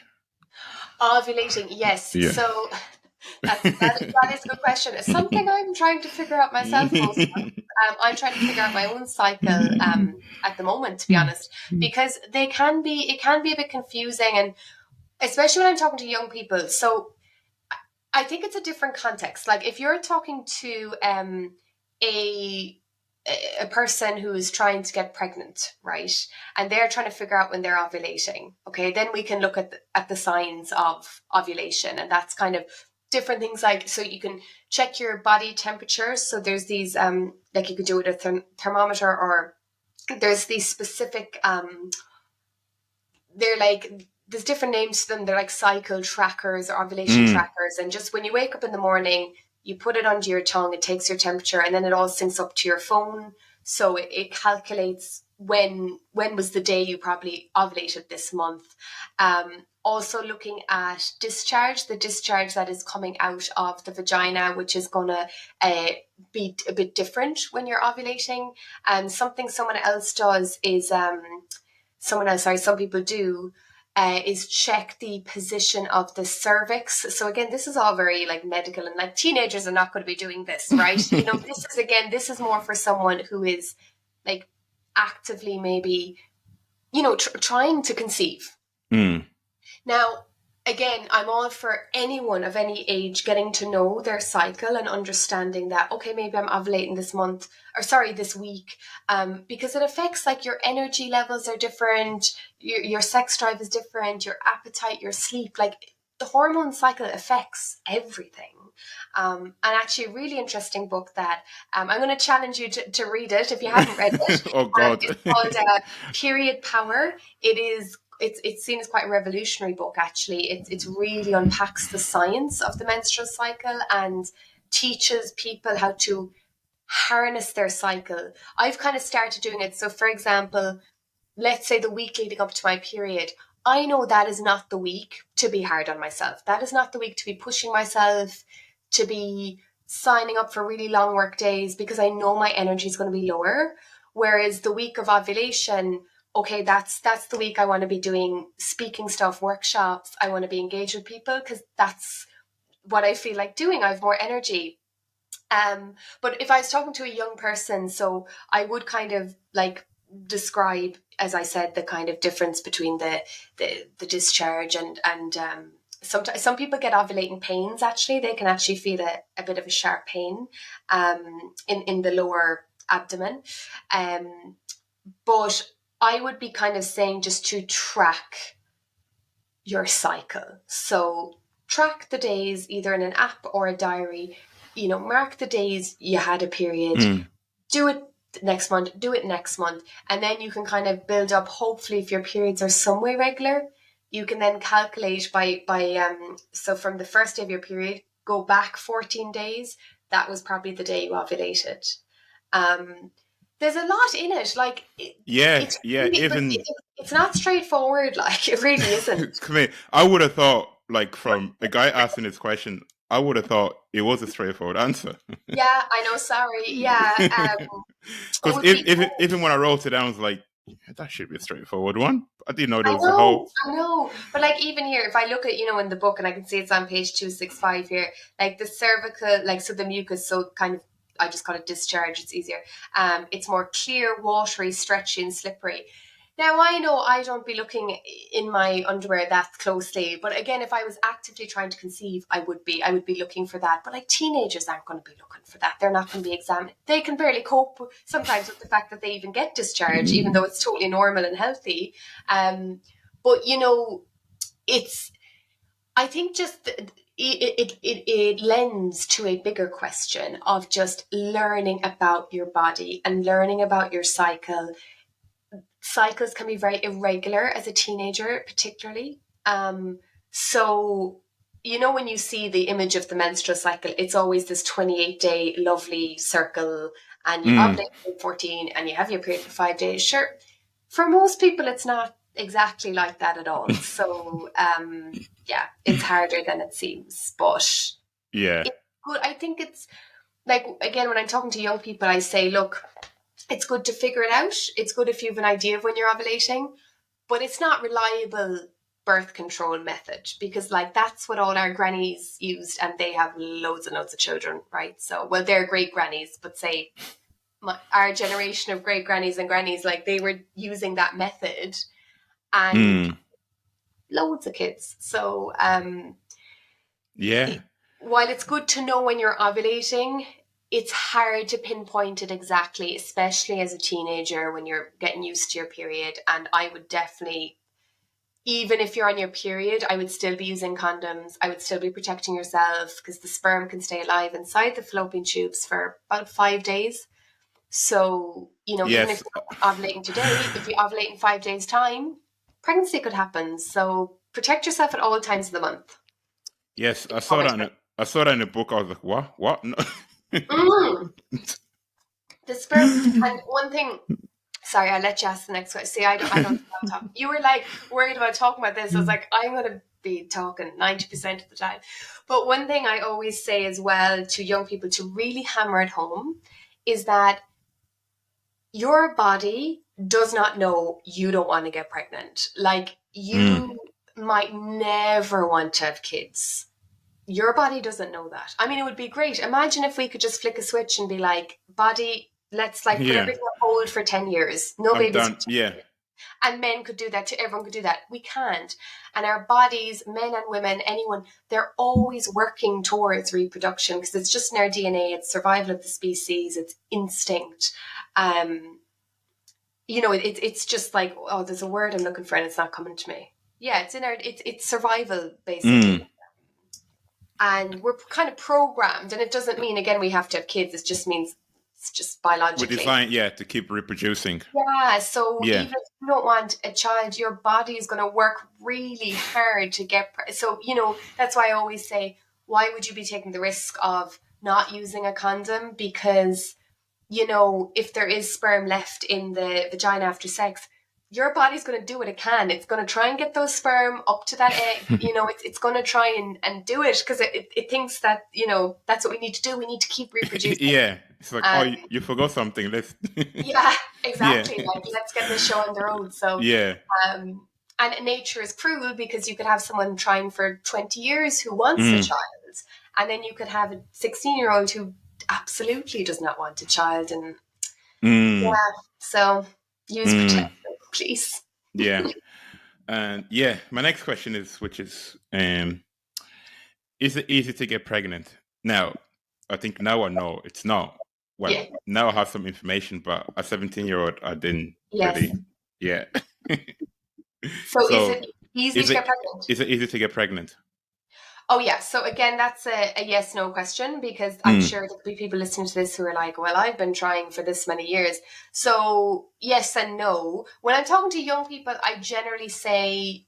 Ovulating, yes. Yeah. So that is a good question. It's something I'm trying to figure out myself most of the time. I'm trying to figure out my own cycle at the moment, to be honest, because it can be a bit confusing, and especially when I'm talking to young people. So I think it's a different context. Like if you're talking to a person who is trying to get pregnant, right? And they're trying to figure out when they're ovulating. Okay, then we can look at the signs of ovulation, and that's kind of different things. Like, so you can check your body temperature. So there's these like you could do it with a thermometer, or there's these specific they're like, there's different names to them. They're like cycle trackers or ovulation trackers, and just when you wake up in the morning, you put it under your tongue, it takes your temperature, and then it all syncs up to your phone. So it calculates when was the day you probably ovulated this month. Also looking at discharge, the discharge that is coming out of the vagina, which is going to be a bit different when you're ovulating. And something someone else does is, some people do, is check the position of the cervix. So again, this is all very like medical, and like teenagers are not going to be doing this, right? This is more for someone who is like actively maybe, trying to conceive. Now, again, I'm all for anyone of any age getting to know their cycle and understanding that, okay, maybe I'm ovulating this week, because it affects, like, your energy levels are different, your sex drive is different, your appetite, your sleep, like the hormone cycle affects everything. And actually a really interesting book that I'm going to challenge you to read it if you haven't read it. Oh God. It's called Period Power. It's seen as quite a revolutionary book, actually. It really unpacks the science of the menstrual cycle and teaches people how to harness their cycle. I've kind of started doing it. So, for example, let's say the week leading up to my period, I know that is not the week to be hard on myself. That is not the week to be pushing myself, to be signing up for really long work days, because I know my energy is going to be lower. Whereas the week of ovulation, okay, that's the week I want to be doing speaking stuff, workshops. I want to be engaged with people because that's what I feel like doing. I have more energy. But if I was talking to a young person, so I would kind of like describe, as I said, the kind of difference between the discharge and sometimes some people get ovulating pains. Actually, they can actually feel a bit of a sharp pain in the lower abdomen. But I would be kind of saying just to track your cycle. So track the days either in an app or a diary. Mark the days you had a period. Do it next month, and then you can kind of build up. Hopefully, if your periods are some way regular, you can then calculate by so from the first day of your period, go back 14 days. That was probably the day you ovulated. There's a lot in it. Like, it's not straightforward. Like, it really isn't. Come here. I would have thought, like, from a guy asking this question, I would have thought it was a straightforward answer. Yeah, I know. Sorry. Yeah. It Because would be even when I wrote it down, I was like, yeah, that should be a straightforward one. I didn't know there I was a whole. know, I know. But like even here, if I look at, in the book and I can see it's on page 265 here, like the cervical, like so the mucus, so kind of I just call it discharge, it's easier. It's more clear, watery, stretchy and slippery. Now I know I don't be looking in my underwear that closely, but again, if I was actively trying to conceive, I would be looking for that. But like teenagers aren't going to be looking for that. They're not going to be examined. They can barely cope sometimes with the fact that they even get discharged, even though it's totally normal and healthy. But it's I think just it lends to a bigger question of just learning about your body and learning about your cycle. Cycles can be very irregular as a teenager, particularly. So, when you see the image of the menstrual cycle, it's always this 28-day lovely circle, and you ovulate at 14 and you have your period for 5 days. Sure, for most people, it's not exactly like that at all. So, yeah, it's harder than it seems, but Yeah. it's good. I think it's like, again, when I'm talking to young people, I say, look, it's good to figure it out. It's good if you have an idea of when you're ovulating, but it's not reliable birth control method because like that's what all our grannies used and they have loads and loads of children, right? So, well, they're great grannies, but say our generation of great grannies and grannies, like they were using that method and loads of kids. So, Yeah. while it's good to know when you're ovulating, it's hard to pinpoint it exactly, especially as a teenager when you're getting used to your period. And I would definitely, even if you're on your period, I would still be using condoms. I would still be protecting yourself because the sperm can stay alive inside the fallopian tubes for about 5 days. So, even if Yes. you're ovulating today, if you ovulate in 5 days' time, pregnancy could happen. So protect yourself at all times of the month. Yes, I saw that. I saw that in the book. I was like, what? What? No. Mm. The sperm, and one thing. Sorry, I'll let you ask the next question. See, I don't talk. You were like worried about talking about this. I was like, I'm going to be talking 90% of the time. But one thing I always say as well to young people to really hammer it home is that your body does not know you don't want to get pregnant. Like you might never want to have kids. Your body doesn't know that. I mean, it would be great. Imagine if we could just flick a switch and be like, body, let's like put Yeah. everything on hold for 10 years. No I'm babies. done. Yeah. And men could do that too. Everyone could do that. We can't. And our bodies, men and women, anyone, they're always working towards reproduction because it's just in our DNA. It's survival of the species. It's instinct. It's just like, oh, there's a word I'm looking for and it's not coming to me. Yeah, it's survival basically. And we're kind of programmed, and it doesn't mean again we have to have kids. It just means it's just biologically. We're designed, to keep reproducing. Yeah. So even if you don't want a child, your body is going to work really hard to get. So that's why I always say, why would you be taking the risk of not using a condom? Because if there is sperm left in the vagina after sex, your body's going to do what it can. It's going to try and get those sperm up to that egg. It's going to try and do it because it thinks that, that's what we need to do. We need to keep reproducing. Yeah. It's like, you forgot something. Let's. Yeah, exactly. Yeah. Like, let's get this show on the road. So, yeah. And nature is cruel because you could have someone trying for 20 years who wants a child. And then you could have a 16-year-old who absolutely does not want a child. And so use protection, please. Yeah. And my next question is it easy to get pregnant? Now, I think now I know it's not. Well, now I have some information, but a 17-year-old, I didn't really. Yeah. So is it easy to get pregnant? Is it easy to get pregnant? Oh, yeah. So again, that's a yes-no question because I'm sure there'll be people listening to this who are like, well, I've been trying for this many years. So yes and no. When I'm talking to young people, I generally say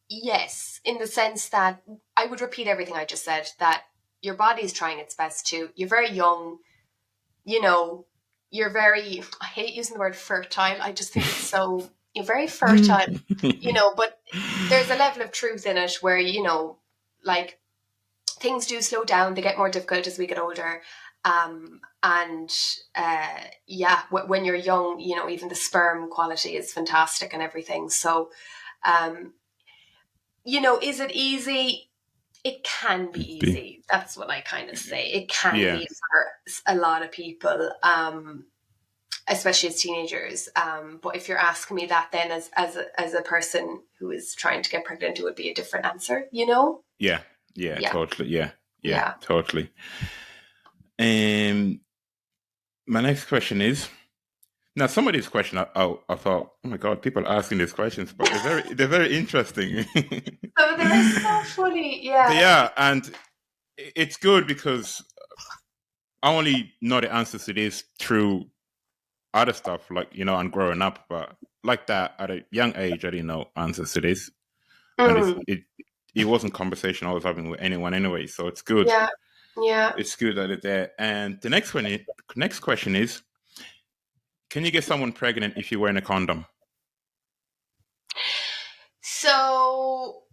yes, in the sense that I would repeat everything I just said, that your body is trying its best to. You're very young. You're very, I hate using the word fertile. I just think it's so, you're very fertile, but there's a level of truth in it where, like things do slow down. They get more difficult as we get older. And when you're young, even the sperm quality is fantastic and everything. So, is it easy? It can be easy. That's what I kind of say. It can be for a lot of people, especially as teenagers. But if you're asking me that, then as a person who is trying to get pregnant, it would be a different answer. Yeah, totally. Yeah, totally. My next question is, now some of these questions I thought, oh my God, people are asking these questions, but they're very interesting. Oh, they're so funny. Yeah. Yeah, and it's good because I only know the answers to this through other stuff, like, and growing up, but like that at a young age, I didn't know answers to this. And it wasn't conversation I was having with anyone anyway, so it's good. Yeah. It's good that it's there. And the next question is, can you get someone pregnant if you're wearing a condom? So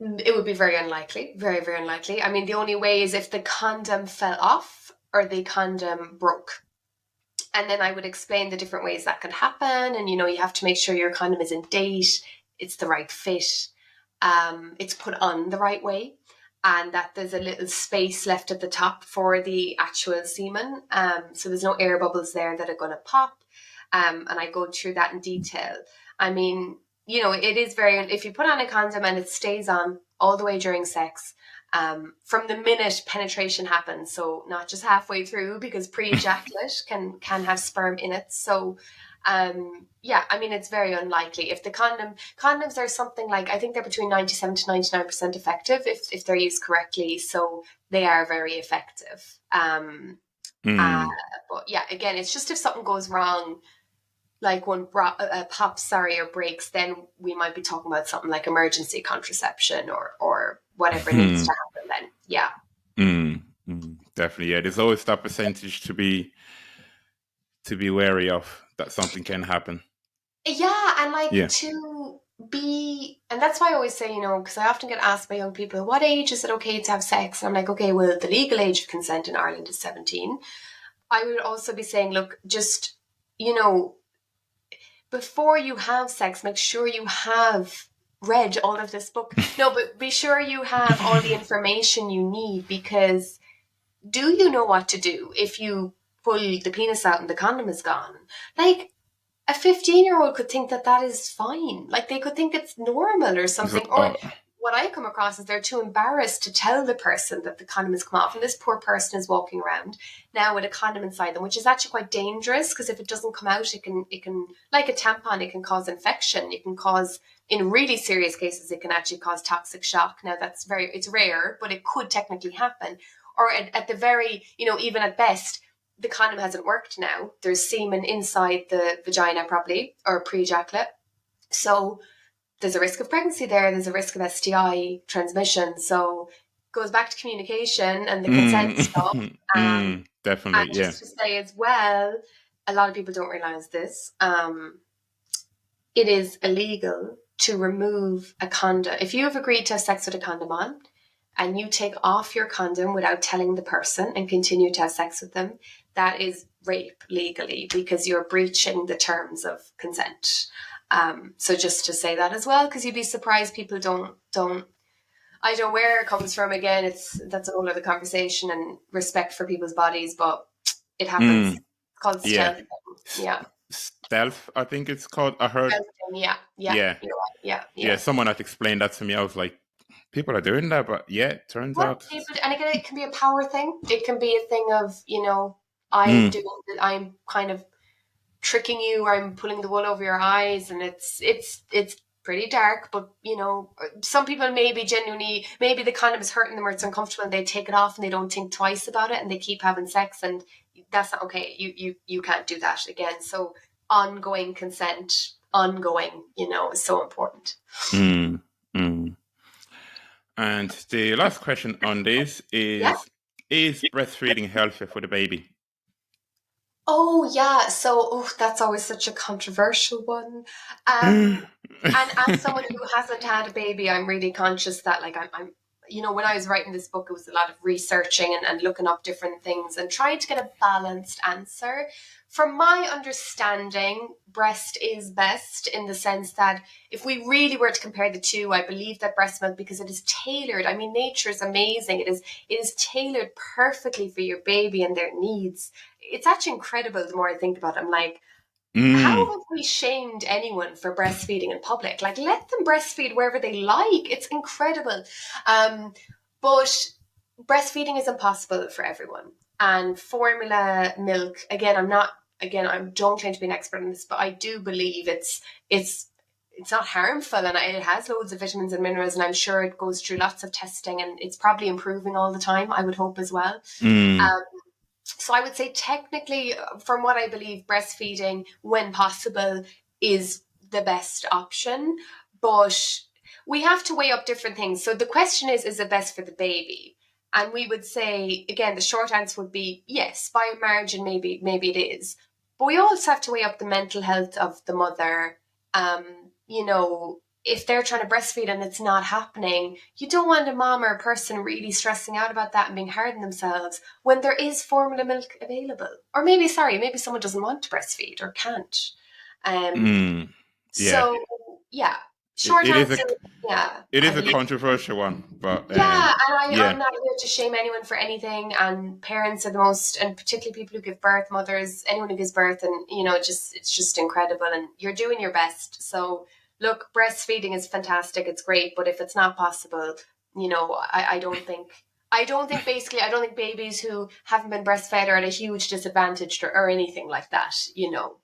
it would be very unlikely, very, very unlikely. I mean, the only way is if the condom fell off or the condom broke. And then I would explain the different ways that could happen. And, you have to make sure your condom is in date, it's the right fit, it's put on the right way, and that there's a little space left at the top for the actual semen. So there's no air bubbles there that are going to pop. And I go through that in detail. I mean, it is if you put on a condom and it stays on all the way during sex, from the minute penetration happens, so not just halfway through, because pre-ejaculate can have sperm in it. So, I mean, it's very unlikely. If the condoms are something like, I think they're between 97 to 99% effective if they're used correctly. So they are very effective. But yeah, again, it's just if something goes wrong, like one pops, or breaks, then we might be talking about something like emergency contraception or whatever needs to happen then. Yeah. Definitely. Yeah. There's always that percentage to be wary of, that something can happen. Yeah. And and that's why I always say, because I often get asked by young people, what age is it okay to have sex? And I'm like, okay, well, the legal age of consent in Ireland is 17. I would also be saying, look, just, before you have sex, make sure you have read all of this book. No, but be sure you have all the information you need, because do you know what to do if you pull the penis out and the condom is gone? Like, a 15-year-old could think that is fine. Like, they could think it's normal or something. Or what I come across is they're too embarrassed to tell the person that the condom has come off, and this poor person is walking around now with a condom inside them, which is actually quite dangerous, because if it doesn't come out, it can like a tampon, it can cause infection. It can cause, in really serious cases, it can actually cause toxic shock. Now it's rare, but it could technically happen. Or at the very, even at best, the condom hasn't worked now. There's semen inside the vagina probably, or pre-ejaculate. So there's a risk of pregnancy there. There's a risk of STI transmission. So it goes back to communication and the consent stuff. Definitely, and just to say as well, a lot of people don't realize this. It is illegal to remove a condom. If you have agreed to have sex with a condom on, and you take off your condom without telling the person and continue to have sex with them, that is rape legally, because you're breaching the terms of consent. So just to say that as well, because you'd be surprised people don't. I don't know where it comes from. Again, that's a whole other conversation, and respect for people's bodies, but it happens. It's called stealth. Yeah. Stealth, I think it's called. I heard. Yeah. Someone had explained that to me. I was like, people are doing that, but it turns out. And again, it can be a power thing. It can be a thing of, I'm kind of tricking you, or I'm pulling the wool over your eyes, and it's pretty dark. But some people maybe genuinely, maybe the condom is hurting them or it's uncomfortable, and they take it off and they don't think twice about it, and they keep having sex, and that's not okay. You can't do that again. So ongoing consent, is so important. And the last question on this is breastfeeding healthy for the baby? Oh, yeah. So that's always such a controversial one. And as someone who hasn't had a baby, I'm really conscious that, like, I'm when I was writing this book, it was a lot of researching and looking up different things and trying to get a balanced answer. From my understanding, breast is best in the sense that if we really were to compare the two, I believe that breast milk, because it is tailored. I mean, nature is amazing. It is tailored perfectly for your baby and their needs. It's actually incredible. The more I think about it, I'm like, how have we shamed anyone for breastfeeding in public? Like, let them breastfeed wherever they like. It's incredible. But breastfeeding is impossible for everyone. And formula milk, I don't claim to be an expert on this, but I do believe it's not harmful, and it has loads of vitamins and minerals, and I'm sure it goes through lots of testing, and it's probably improving all the time, I would hope as well. So I would say technically, from what I believe, breastfeeding, when possible, is the best option. But we have to weigh up different things. So the question is it best for the baby? And we would say, again, the short answer would be yes, by a margin, maybe it is. But we also have to weigh up the mental health of the mother. If they're trying to breastfeed and it's not happening, you don't want a mom or a person really stressing out about that and being hard on themselves when there is formula milk available. Or maybe someone doesn't want to breastfeed or can't. Yeah. So, yeah, short It is answer, yeah. it is I a believe. controversial one, but Yeah, and yeah, I'm not here to shame anyone for anything. And parents are the most, and particularly people who give birth, mothers, anyone who gives birth, and it's just incredible, and you're doing your best. So look, breastfeeding is fantastic. It's great, but if it's not possible, I don't think. Basically, I don't think babies who haven't been breastfed are at a huge disadvantage or anything like that.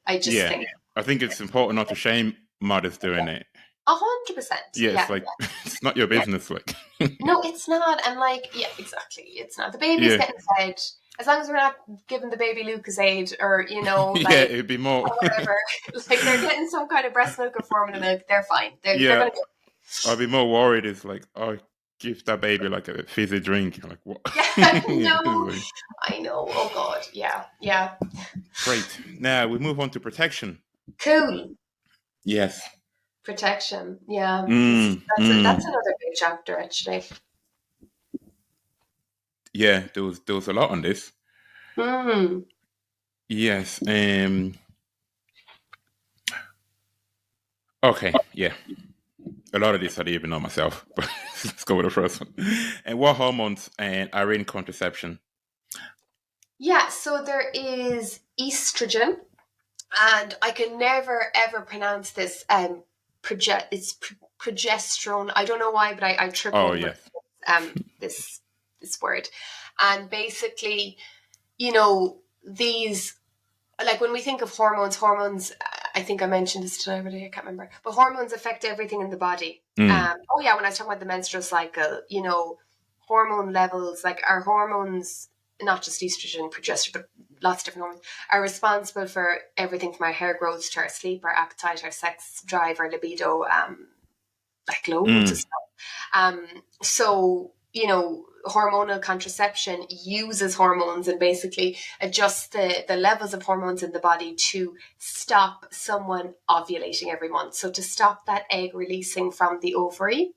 I just yeah. think I think it's important not to shame mothers doing it. 100%. Yeah, it's Yeah. like it's not your business, like. No, it's not. And yeah, exactly. It's not. The baby's Yeah, getting fed. As long as we're not giving the baby Lucozade or, yeah. It'd be more. or whatever. Like they're getting some kind of breast milk or formula milk, they're fine. They're Yeah, going to I'd be more worried. It's like, oh, give that baby like a fizzy drink. Like what? Yeah, no. Like, I know. Oh, God. Yeah. Yeah. great. Now we move on to protection. Cool. Yes. Protection. Yeah. Mm, That's mm. another big chapter, actually. Yeah, there was a lot on this. Mm. Yes. Okay. Yeah. A lot of this I didn't even know myself, but let's go with the first one. And what hormones are in contraception? Yeah. So there is estrogen, and I can never ever pronounce this. It's progesterone. I don't know why, but I trip Oh over yes. this word. And basically, these, like when we think of hormones. I think I mentioned this today already. I can't remember, but hormones affect everything in the body. Mm, Oh yeah, when I was talking about the menstrual cycle, hormone levels, like our hormones, not just estrogen, progesterone, but lots of different hormones, are responsible for everything from our hair growth to our sleep, our appetite, our sex drive, our libido, like loads of mm. stuff. So, hormonal contraception uses hormones and basically adjusts the levels of hormones in the body to stop someone ovulating every month. So to stop that egg releasing from the ovary,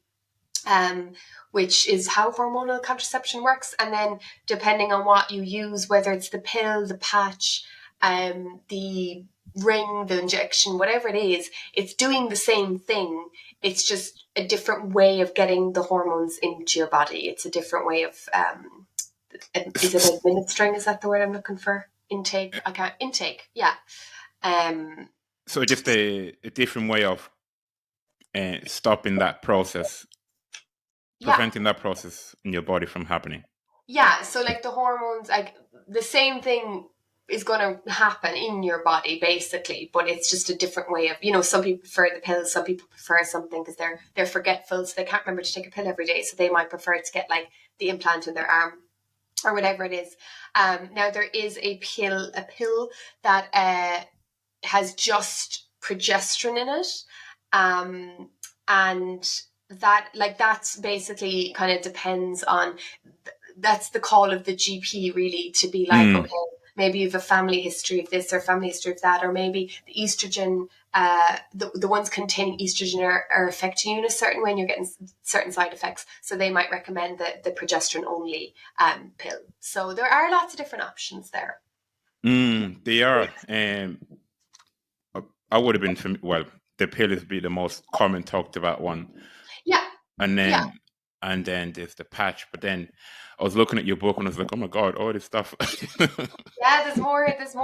which is how hormonal contraception works. And then depending on what you use, whether it's the pill, the patch, the ring, the injection, whatever it is, it's doing the same thing. It's just a different way of getting the hormones into your body. It's a different way of, is it administering? Is that the word I'm looking for? Intake. Yeah. So just a different way of stopping that process, Yeah. preventing that process in your body from happening. Yeah. So like the hormones, like the same thing is going to happen in your body basically, but it's just a different way of, some people prefer the pills, some people prefer something because they're forgetful, so they can't remember to take a pill every day, so they might prefer to get like the implant in their arm or whatever it is. Now there is a pill that has just progesterone in it, and that's basically kind of depends on, that's the call of the GP really, to be like, okay, maybe you have a family history of this or family history of that, or maybe the estrogen, the ones containing estrogen are affecting you in a certain way and you're getting certain side effects. So they might recommend the progesterone only pill. So there are lots of different options there. They are. I would have been, the pill is be the most common talked about one. Yeah. And then, Yeah. and then there's the patch. But then I was looking at your book and I was like, oh my God, all this stuff. Yeah, there's more gadgets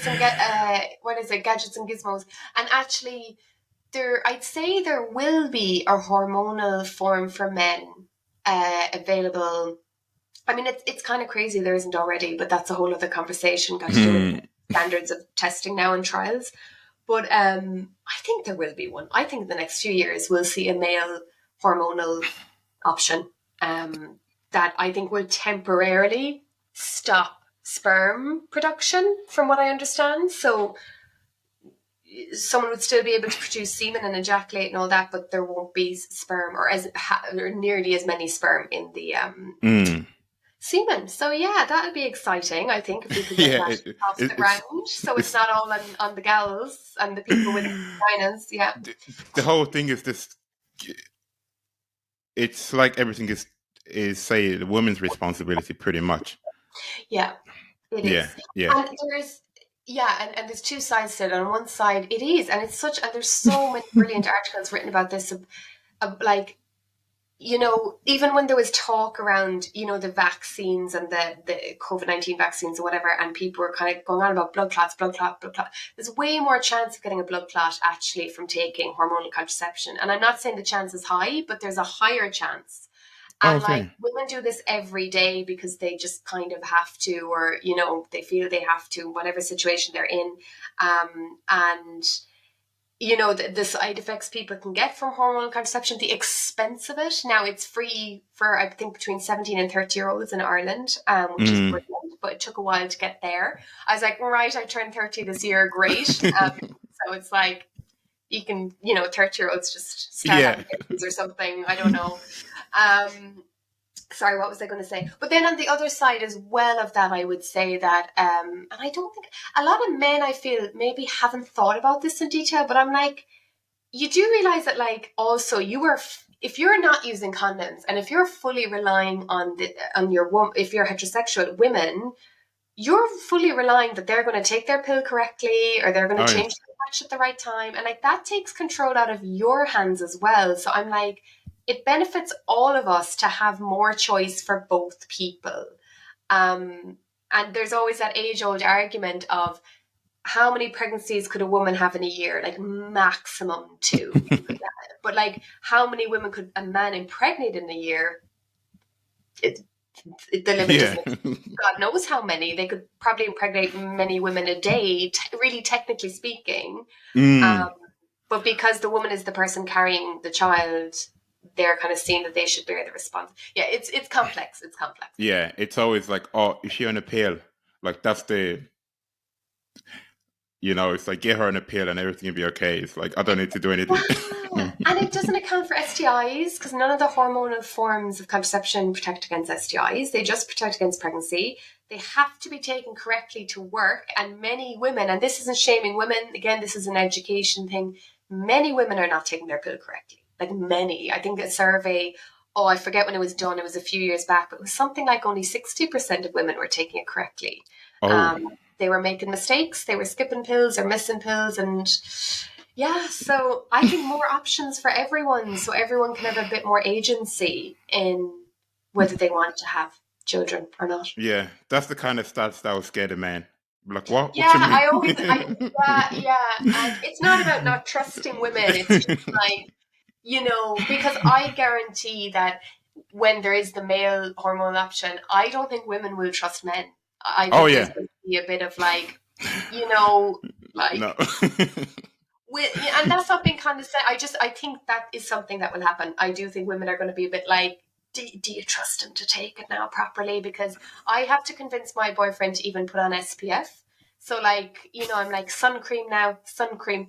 and what is it, gadgets and gizmos. And actually I'd say there will be a hormonal form for men available. I mean, it's kind of crazy there isn't already, but that's a whole other conversation. Got to do with standards of testing now and trials. But I think there will be one. I think in the next few years we'll see a male hormonal option that I think will temporarily stop sperm production, from what I understand. So someone would still be able to produce semen and ejaculate and all that, but there won't be sperm or nearly as many sperm in the semen. So yeah, that would be exciting. I think if we could get that off the ground, so it's not all on the gals and the people with vaginas. Yeah, the whole thing is this. It's like everything is say the woman's responsibility, pretty much. Yeah, it is. Yeah. And there's two sides to it. On one side, it is, and it's such, and there's so many brilliant articles written about this, of like, you know, even when there was talk around, you know, the vaccines and the COVID-19 vaccines or whatever, and people were kind of going on about blood clot. There's way more chance of getting a blood clot actually from taking hormonal contraception. And I'm not saying the chance is high, but there's a higher chance. And like women do this every day because they just kind of have to, or, you know, they feel they have to, whatever situation they're in. And you know, the side effects people can get from hormonal contraception, the expense of it. Now it's free for, I think, between 17 and 30-year-olds in Ireland, which is brilliant, but it took a while to get there. I was like, right, I turned 30 this year, great. So it's like, you can, you know, 30-year-olds just start having babies or something, I don't know. Sorry, what was I going to say? But then on the other side as well of that, I would say that, and I don't think a lot of men, I feel, maybe haven't thought about this in detail, but I'm like, you do realize that, like, also if you're not using condoms and if you're fully relying on if you're heterosexual women, you're fully relying that they're going to take their pill correctly or they're going to change the patch at the right time. And like, that takes control out of your hands as well. So I'm like, it benefits all of us to have more choice for both people. And there's always that age-old argument of how many pregnancies could a woman have in a year? Like maximum 2. But like, how many women could a man impregnate in a year? The limit isn't. God knows how many. They could probably impregnate many women a day, really technically speaking. But because the woman is the person carrying the child, they're kind of seeing that they should bear the response. Yeah, it's complex. It's complex. Yeah, it's always like, oh, is she on a pill? Like, that's the, you know, it's like, get her on a pill and everything will be okay. It's like, I don't need to do anything. And it doesn't account for STIs because none of the hormonal forms of contraception protect against STIs. They just protect against pregnancy. They have to be taken correctly to work. And many women, and this isn't shaming women, again, this is an education thing, many women are not taking their pill correctly. Like many. I think a survey, I forget when it was done, it was a few years back, but it was something like only 60% of women were taking it correctly. They were making mistakes, they were skipping pills or missing pills, and yeah, so I think more options for everyone, so everyone can have a bit more agency in whether they want to have children or not. Yeah, that's the kind of stats that would scare the man. Like, what? Yeah, and it's not about not trusting women, it's just like, you know, because I guarantee that when there is the male hormone option, I don't think women will trust men. I think there's going to be a bit of like, you know, like, no. And that's not being condescending. I think that is something that will happen. I do think women are going to be a bit like, do you trust him to take it now properly? Because I have to convince my boyfriend to even put on SPF. So like, you know, I'm like, sun cream now, sun cream.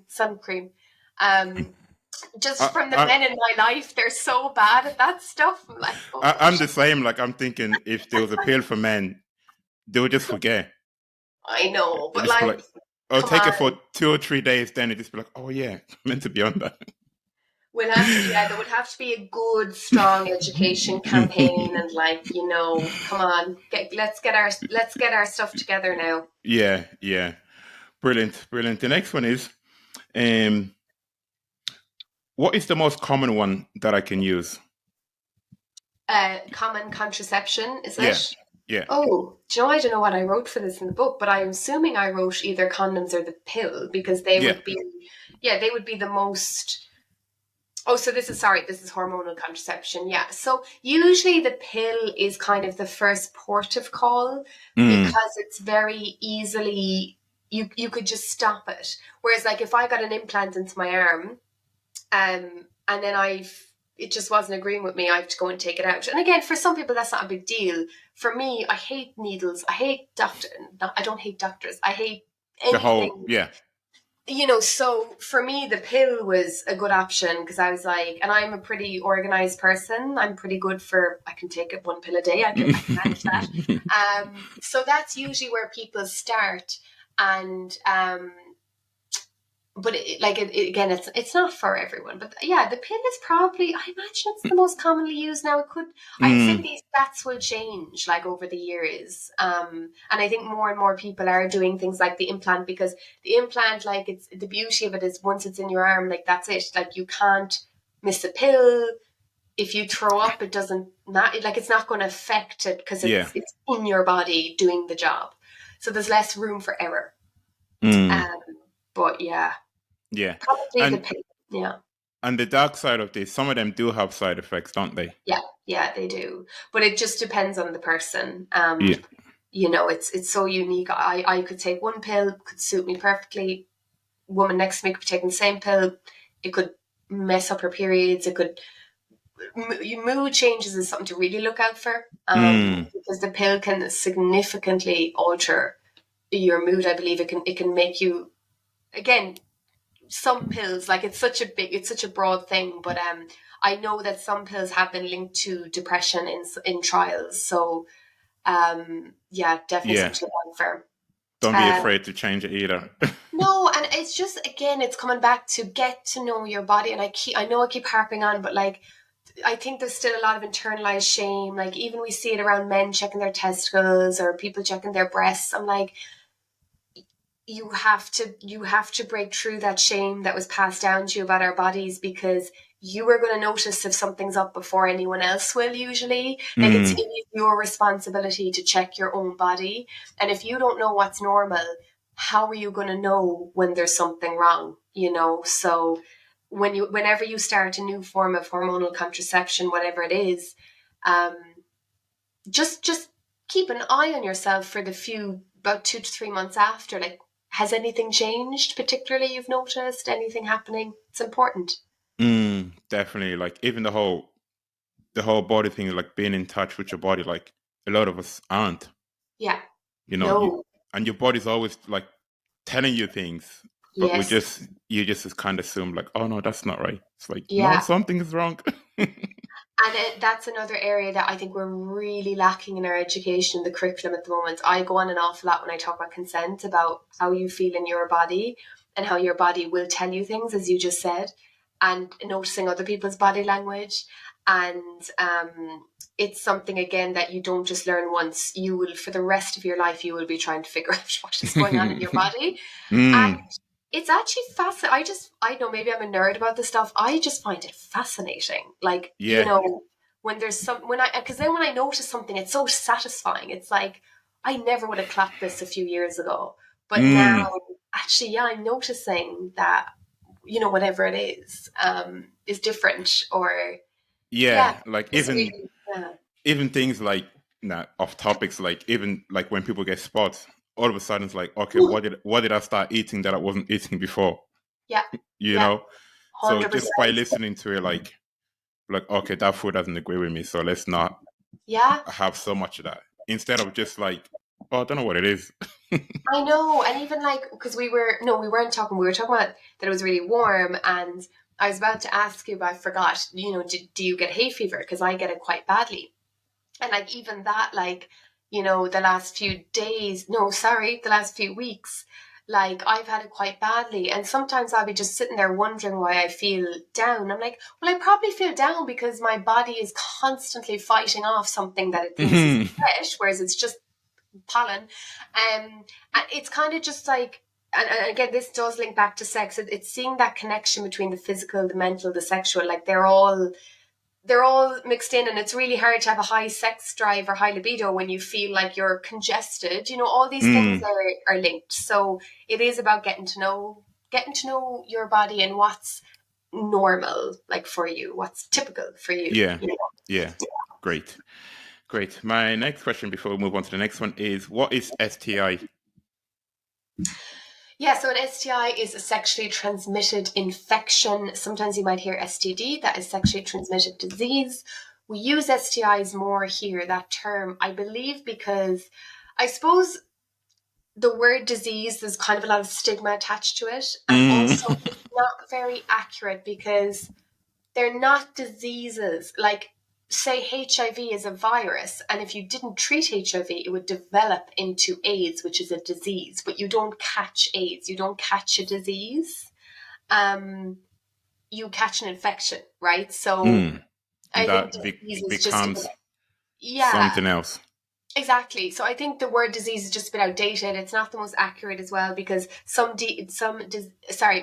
Just from the men in my life, they're so bad at that stuff. I'm like, I'm the same. Like, I'm thinking if there was a pill for men, they would just forget. I know, It but just be like, like, I'll come take it on. for 2 or 3 days, then it just be like, oh yeah, meant to be on that. We'll have to, yeah, there would have to be a good, strong education campaign, and like, come on, let's get our stuff together now. Yeah, yeah. Brilliant, brilliant. The next one is, um, what is the most common one that I can use? Common contraception, is Yeah, it? yeah, Oh, do you know, I don't know what I wrote for this in the book, but I'm assuming I wrote either condoms or the pill because yeah. they would be the most. Oh, so this is hormonal contraception. Yeah. So usually the pill is kind of the first port of call Mm, because it's very easily, you could just stop it. Whereas like if I got an implant into my arm, and then it just wasn't agreeing with me, I have to go and take it out. And again, for some people that's not a big deal. For me, I hate needles. I hate doctor. I don't hate doctors. I hate the whole, anything, yeah, so for me the pill was a good option because I was like, and I'm a pretty organized person, I'm pretty good for, I can take it one pill a day, I can manage that. So that's usually where people start. And but again, it's not for everyone. But yeah, the pill is probably, I imagine it's the most commonly used now. I'd say mm, these stats will change like over the years. And I think more and more people are doing things like the implant, because the implant, like, it's the beauty of it is once it's in your arm, like that's it. Like you can't miss a pill. If you throw up, it doesn't matter. Like it's not going to affect it because yeah, it's in your body doing the job. So there's less room for error. mm, Um, but yeah. yeah. Probably the And pain. Yeah. the dark side of this, some of them do have side effects, don't they? Yeah. Yeah, they do. But it just depends on the person. Yeah. It's so unique. I could take one pill, could suit me perfectly. Woman next to me could be taking the same pill. It could mess up her periods. It could mood changes is something to really look out for. Mm, Because the pill can significantly alter your mood. I believe it can make you, again, some pills, like it's such a broad thing, but I know that some pills have been linked to depression in trials. So yeah, definitely yeah. something to look for. Don't be uh, afraid to change it either. no, and it's just, again, it's coming back to get to know your body. And I know I keep harping on, but like I think there's still a lot of internalized shame. Like even we see it around men checking their testicles or people checking their breasts. I'm like, you have to break through that shame that was passed down to you about our bodies, because you are going to notice if something's up before anyone else will, usually. Like it Mm, is your responsibility to check your own body, and if you don't know what's normal, how are you going to know when there's something wrong? So whenever you start a new form of hormonal contraception, whatever it is, um, just keep an eye on yourself for the few, about 2 to 3 months after. Like, has anything changed particularly you've noticed? Anything happening? It's important. definitely. Like even the whole body thing, like being in touch with your body, like a lot of us aren't. Yeah. You know, No. and your body's always like telling you things, but Yes. you just kind of assume like, oh no, that's not right. It's like, no, Yeah. something is wrong. And that's another area that I think we're really lacking in our education, the curriculum at the moment. I go on an awful lot when I talk about consent, about how you feel in your body and how your body will tell you things, as you just said, and noticing other people's body language. And it's something, again, that you don't just learn once. You will, for the rest of your life, you will be trying to figure out what is going on in your body. And mm, it's actually fascinating. I know, maybe I'm a nerd about this stuff. I just find it fascinating. Like, yeah. when there's because then when I notice something, it's so satisfying. It's like, I never would have clocked this a few years ago. But now, Mm, actually, yeah, I'm noticing that, whatever it is different, or, yeah, yeah. Like it's really, yeah. even things like, nah, off topics, like even like when people get spots, all of a sudden it's like, okay, what did I start eating that I wasn't eating before? Yeah, You yeah, know? So just by 100%. listening to it, like okay, that food doesn't agree with me, so let's not Yeah. have so much of that. Instead of just like, oh, I don't know what it is. I know, and even like, because we weren't talking. We were talking about that it was really warm, and I was about to ask you, but I forgot. Do you get hay fever? Because I get it quite badly, and like even that, like the last few days, no, sorry, the last few weeks, like I've had it quite badly. And sometimes I'll be just sitting there wondering why I feel down. I'm like, well, I probably feel down because my body is constantly fighting off something that it thinks is a threat, whereas it's just pollen. And it's kind of just like, and again, this does link back to sex. It's seeing that connection between the physical, the mental, the sexual. Like they're all mixed in, and it's really hard to have a high sex drive or high libido when you feel like you're congested. All these things are linked. So it is about getting to know your body and what's normal, like for you, what's typical for you. Yeah. Great. My next question before we move on to the next one is, what is STI? Yeah, so an STI is a sexually transmitted infection. Sometimes you might hear STD, that is sexually transmitted disease. We use STIs more here, that term, I believe, because I suppose the word disease, there's kind of a lot of stigma attached to it. And also it's not very accurate because they're not diseases. Like, say HIV is a virus, and if you didn't treat HIV, it would develop into AIDS, which is a disease, but you don't catch AIDS, you don't catch a disease, you catch an infection, right? So I that think disease is becomes just something else. Exactly. So I think the word disease is just a bit outdated. It's not the most accurate as well, because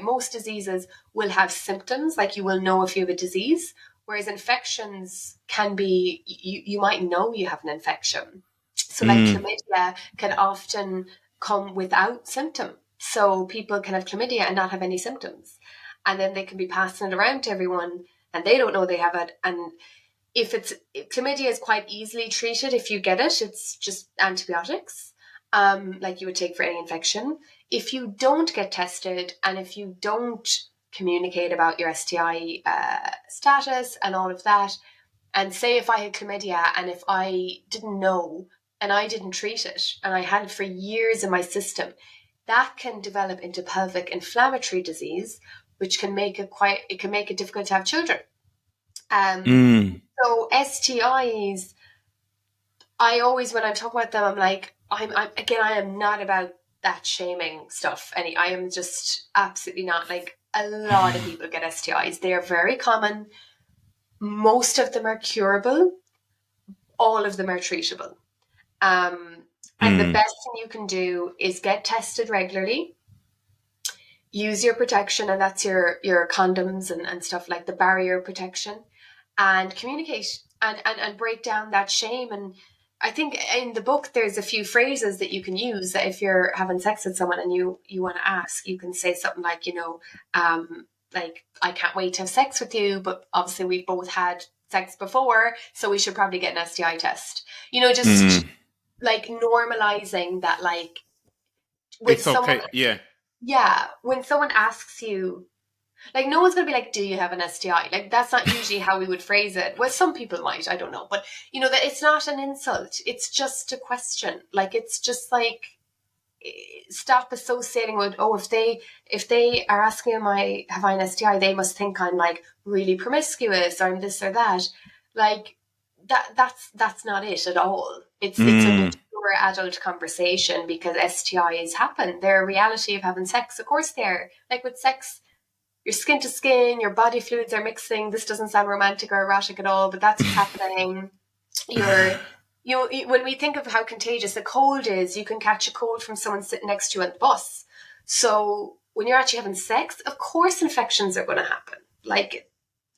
most diseases will have symptoms, like you will know if you have a disease, whereas infections can be, you might know you have an infection. So like chlamydia can often come without symptom. So people can have chlamydia and not have any symptoms. And then they can be passing it around to everyone and they don't know they have it. And chlamydia is quite easily treated if you get it. It's just antibiotics, like you would take for any infection. If you don't get tested and if you don't communicate about your STI status and all of that, and say if I had chlamydia and if I didn't know and I didn't treat it and I had it for years in my system, that can develop into pelvic inflammatory disease, which can make it difficult to have children. So STIs, I always, when I talk about them, I'm like, I am not about that shaming stuff. I am just absolutely not. Like, a lot of people get STIs. They are very common. Most of them are curable. All of them are treatable. And the best thing you can do is get tested regularly. Use your protection, and that's your condoms and stuff, like the barrier protection, and communicate and break down that shame. And I think in the book there's a few phrases that you can use, that if you're having sex with someone and you want to ask, you can say something like, like, I can't wait to have sex with you, but obviously we've both had sex before, so we should probably get an STI test. Just like normalizing that, like, when It's okay. when someone asks you, like, no one's going to be like, do you have an STI? Like, that's not usually how we would phrase it. Well, some people might, I don't know. But, that it's not an insult. It's just a question. Like, it's just like, stop associating with, if they are asking, have I an STI, they must think I'm like really promiscuous or I'm this or that. Like, that's not it at all. It's a mature adult conversation, because STIs happen. They're a reality of having sex. Of course they're, like, with sex, your skin to skin, your body fluids are mixing. This doesn't sound romantic or erotic at all, but that's what's happening. When we think of how contagious a cold is, you can catch a cold from someone sitting next to you on the bus. So when you're actually having sex, of course infections are going to happen. Like,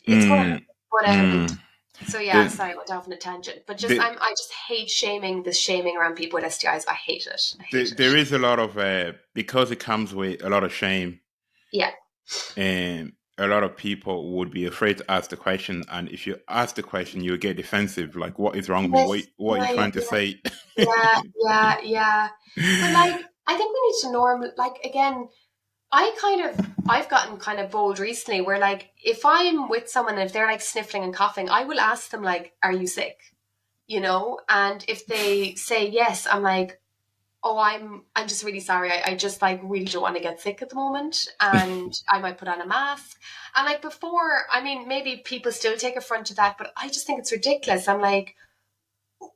it's going to happen. So yeah, sorry, I went off on a tangent. But I just hate the shaming around people with STIs. I hate it. There is a lot of, because it comes with a lot of shame. Yeah. And a lot of people would be afraid to ask the question. And if you ask the question, you'll get defensive. Like, what is wrong with me? What are you trying to say? Yeah. But, like, I think we need to like, again, I've gotten kind of bold recently where, like, if I'm with someone and if they're like sniffling and coughing, I will ask them, like, are you sick? And if they say yes, I'm like, oh, I'm just really sorry. I just, like, really don't want to get sick at the moment. And I might put on a mask. And, like, before, I mean, maybe people still take affront to that, but I just think it's ridiculous. I'm like,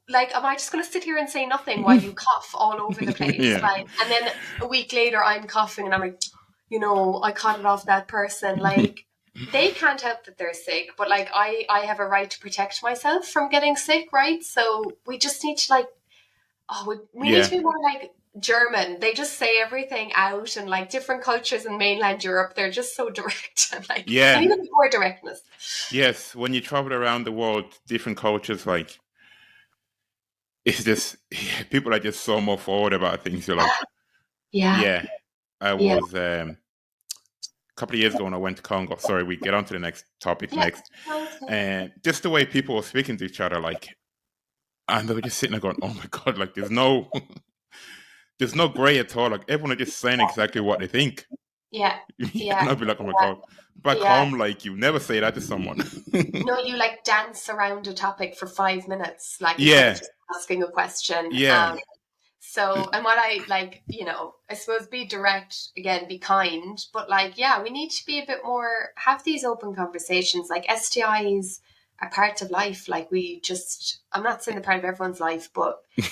like, am I just going to sit here and say nothing while you cough all over the place? Yeah. Like, and then a week later, I'm coughing and I'm like, I caught it off that person. Like, they can't help that they're sick, but like, I have a right to protect myself from getting sick, right? So we just need to like, we need to be more like German. They just say everything out, and like different cultures in mainland Europe, they're just so direct and like, Yeah. we need a bit more directness. Yes. When you travel around the world, different cultures, like, it's just, people are just so more forward about things. You're like, Yeah, yeah, I yeah, was, a couple of years ago when I went to Congo. Sorry, we get on to the next topic yeah. next. And just the way people were speaking to each other, like, and they were just sitting there going, oh my God, like, there's no, there's no gray at all. Like, everyone are just saying exactly what they think. Yeah, yeah, And I'll be like, oh my God. Back yeah. home, like, you never say that to someone. No, you like dance around a topic for 5 minutes, like instead of Yeah. just asking a question. Yeah. So, and what I like, I suppose be direct again, be kind, but like, yeah, we need to be a bit more, have these open conversations. Like STIs are part of life. Like I'm not saying they're part of everyone's life, but It's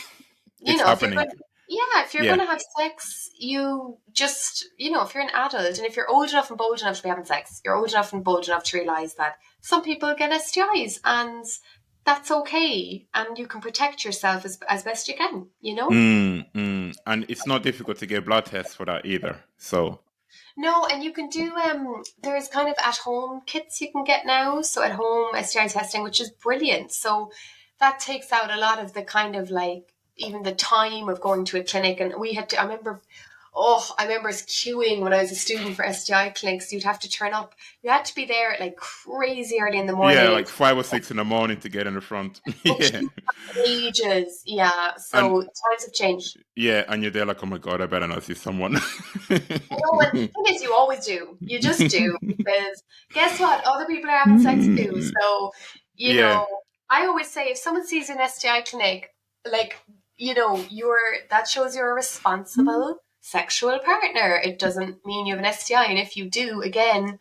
if you're happening. going, yeah, if you're Yeah. going to have sex, you just, if you're an adult and if you're old enough and bold enough to be having sex, you're old enough and bold enough to realize that some people get STIs and that's okay. And you can protect yourself as best you can, And it's not difficult to get blood tests for that either. So, No, and you can do there's kind of at home kits you can get now. So at home STI testing, which is brilliant. So that takes out a lot of the kind of like even the time of going to a clinic. And we had to, I remember us queuing when I was a student for STI clinics. You'd have to turn up. You had to be there at like crazy early in the yeah, morning. like 5 or 6 in the morning to get in the front. Yeah. Ages. Yeah. And So times have changed. yeah, and you're there like, oh my God, I better not see someone. No, and the thing is, you always do. You just do because guess what? Other people are having sex too. So, you Yeah. know, I always say if someone sees an STI clinic, like, that shows you're a responsible sexual partner. It doesn't mean you have an STI, and if you do, again,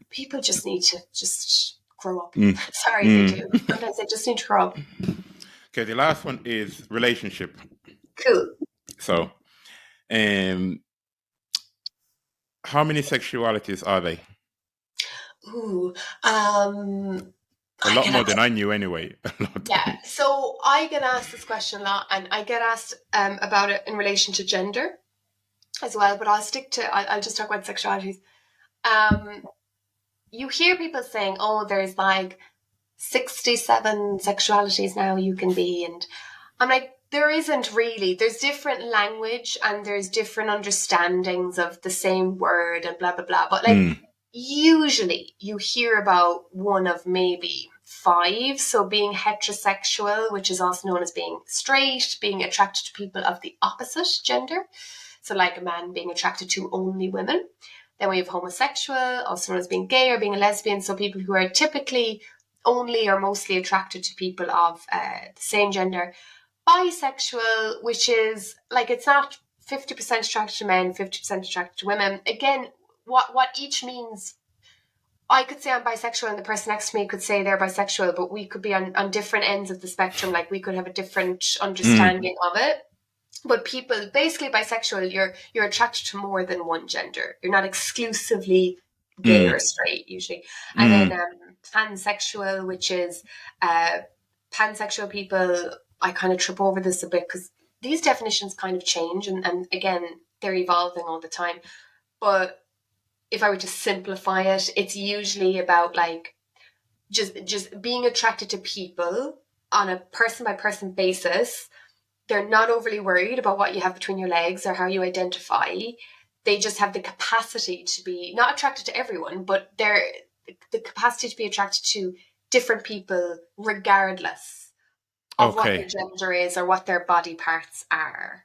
people just need to just grow up. Sorry, they do. Sometimes they just need to grow up. Okay, the last one is relationship. Cool. So, how many sexualities are they? Ooh, A lot more than I knew anyway. A lot. Yeah, so I get asked this question a lot, and I get asked about it in relation to gender as well. But I'll just talk about sexualities. You hear people saying, "Oh, there's like 67 sexualities now you can be," and I'm like, there isn't really. There's different language and there's different understandings of the same word and blah blah blah. But like, usually you hear about one of maybe 5. So being heterosexual, which is also known as being straight, being attracted to people of the opposite gender. So like a man being attracted to only women. Then we have homosexual, also known as being gay or being a lesbian. So people who are typically only or mostly attracted to people of the same gender. Bisexual, which is like, it's not 50% attracted to men, 50% attracted to women. Again, what each means, I could say I'm bisexual and the person next to me could say they're bisexual, but we could be on different ends of the spectrum. Like we could have a different understanding of it. But people, basically bisexual, you're attracted to more than one gender. You're not exclusively gay or straight usually. And then pansexual, which is pansexual people, I kind of trip over this a bit because these definitions kind of change and again, they're evolving all the time. But if I were to simplify it, it's usually about like just being attracted to people on a person by person basis. They're not overly worried about what you have between your legs or how you identify. They just have the capacity to be not attracted to everyone, but they're the capacity to be attracted to different people regardless of what their gender is or what their body parts are.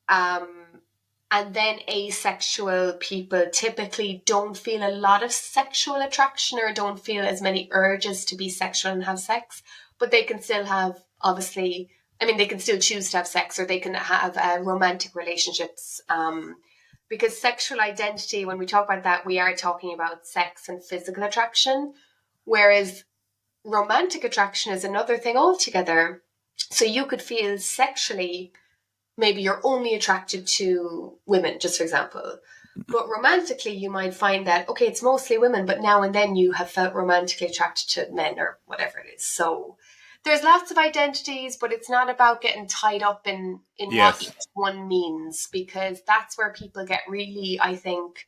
And then asexual people typically don't feel a lot of sexual attraction or don't feel as many urges to be sexual and have sex, but they can still have, obviously, they can still choose to have sex or they can have romantic relationships. Because sexual identity, when we talk about that, we are talking about sex and physical attraction, whereas romantic attraction is another thing altogether. So you could feel sexually, maybe you're only attracted to women, just for example. But romantically, you might find that, okay, it's mostly women, but now and then you have felt romantically attracted to men or whatever it is. So there's lots of identities, but it's not about getting tied up in what each Yes. one means, because that's where people get really, I think,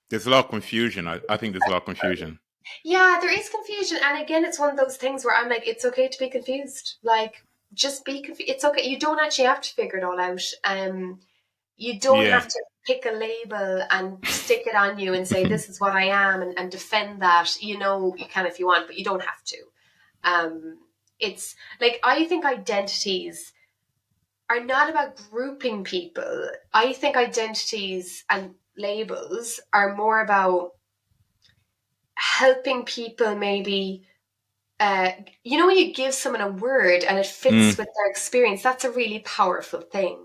There's a lot of confusion. I think there's a lot of confusion. yeah, there is confusion. And again, it's one of those things where I'm like, it's okay to be confused. Like, just be confused. It's okay. You don't actually have to figure it all out. You don't Yeah. have to pick a label and stick it on you and say, this is what I am, and defend that. You know, you can if you want, but you don't have to. It's like, I think identities are not about grouping people. I think identities and labels are more about helping people maybe you know, when you give someone a word and it fits with their experience, that's a really powerful thing.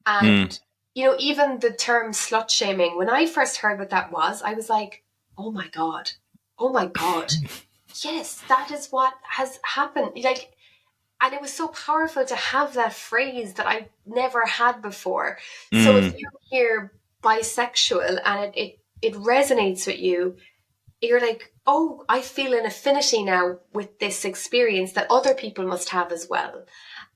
And you know, even the term slut shaming, when I first heard what that was, I was like, oh my god, oh my god, yes, that is what has happened. Like, and it was so powerful to have that phrase that I never had before. So if you hear bisexual and it resonates with you, you're like, oh, I feel an affinity now with this experience that other people must have as well.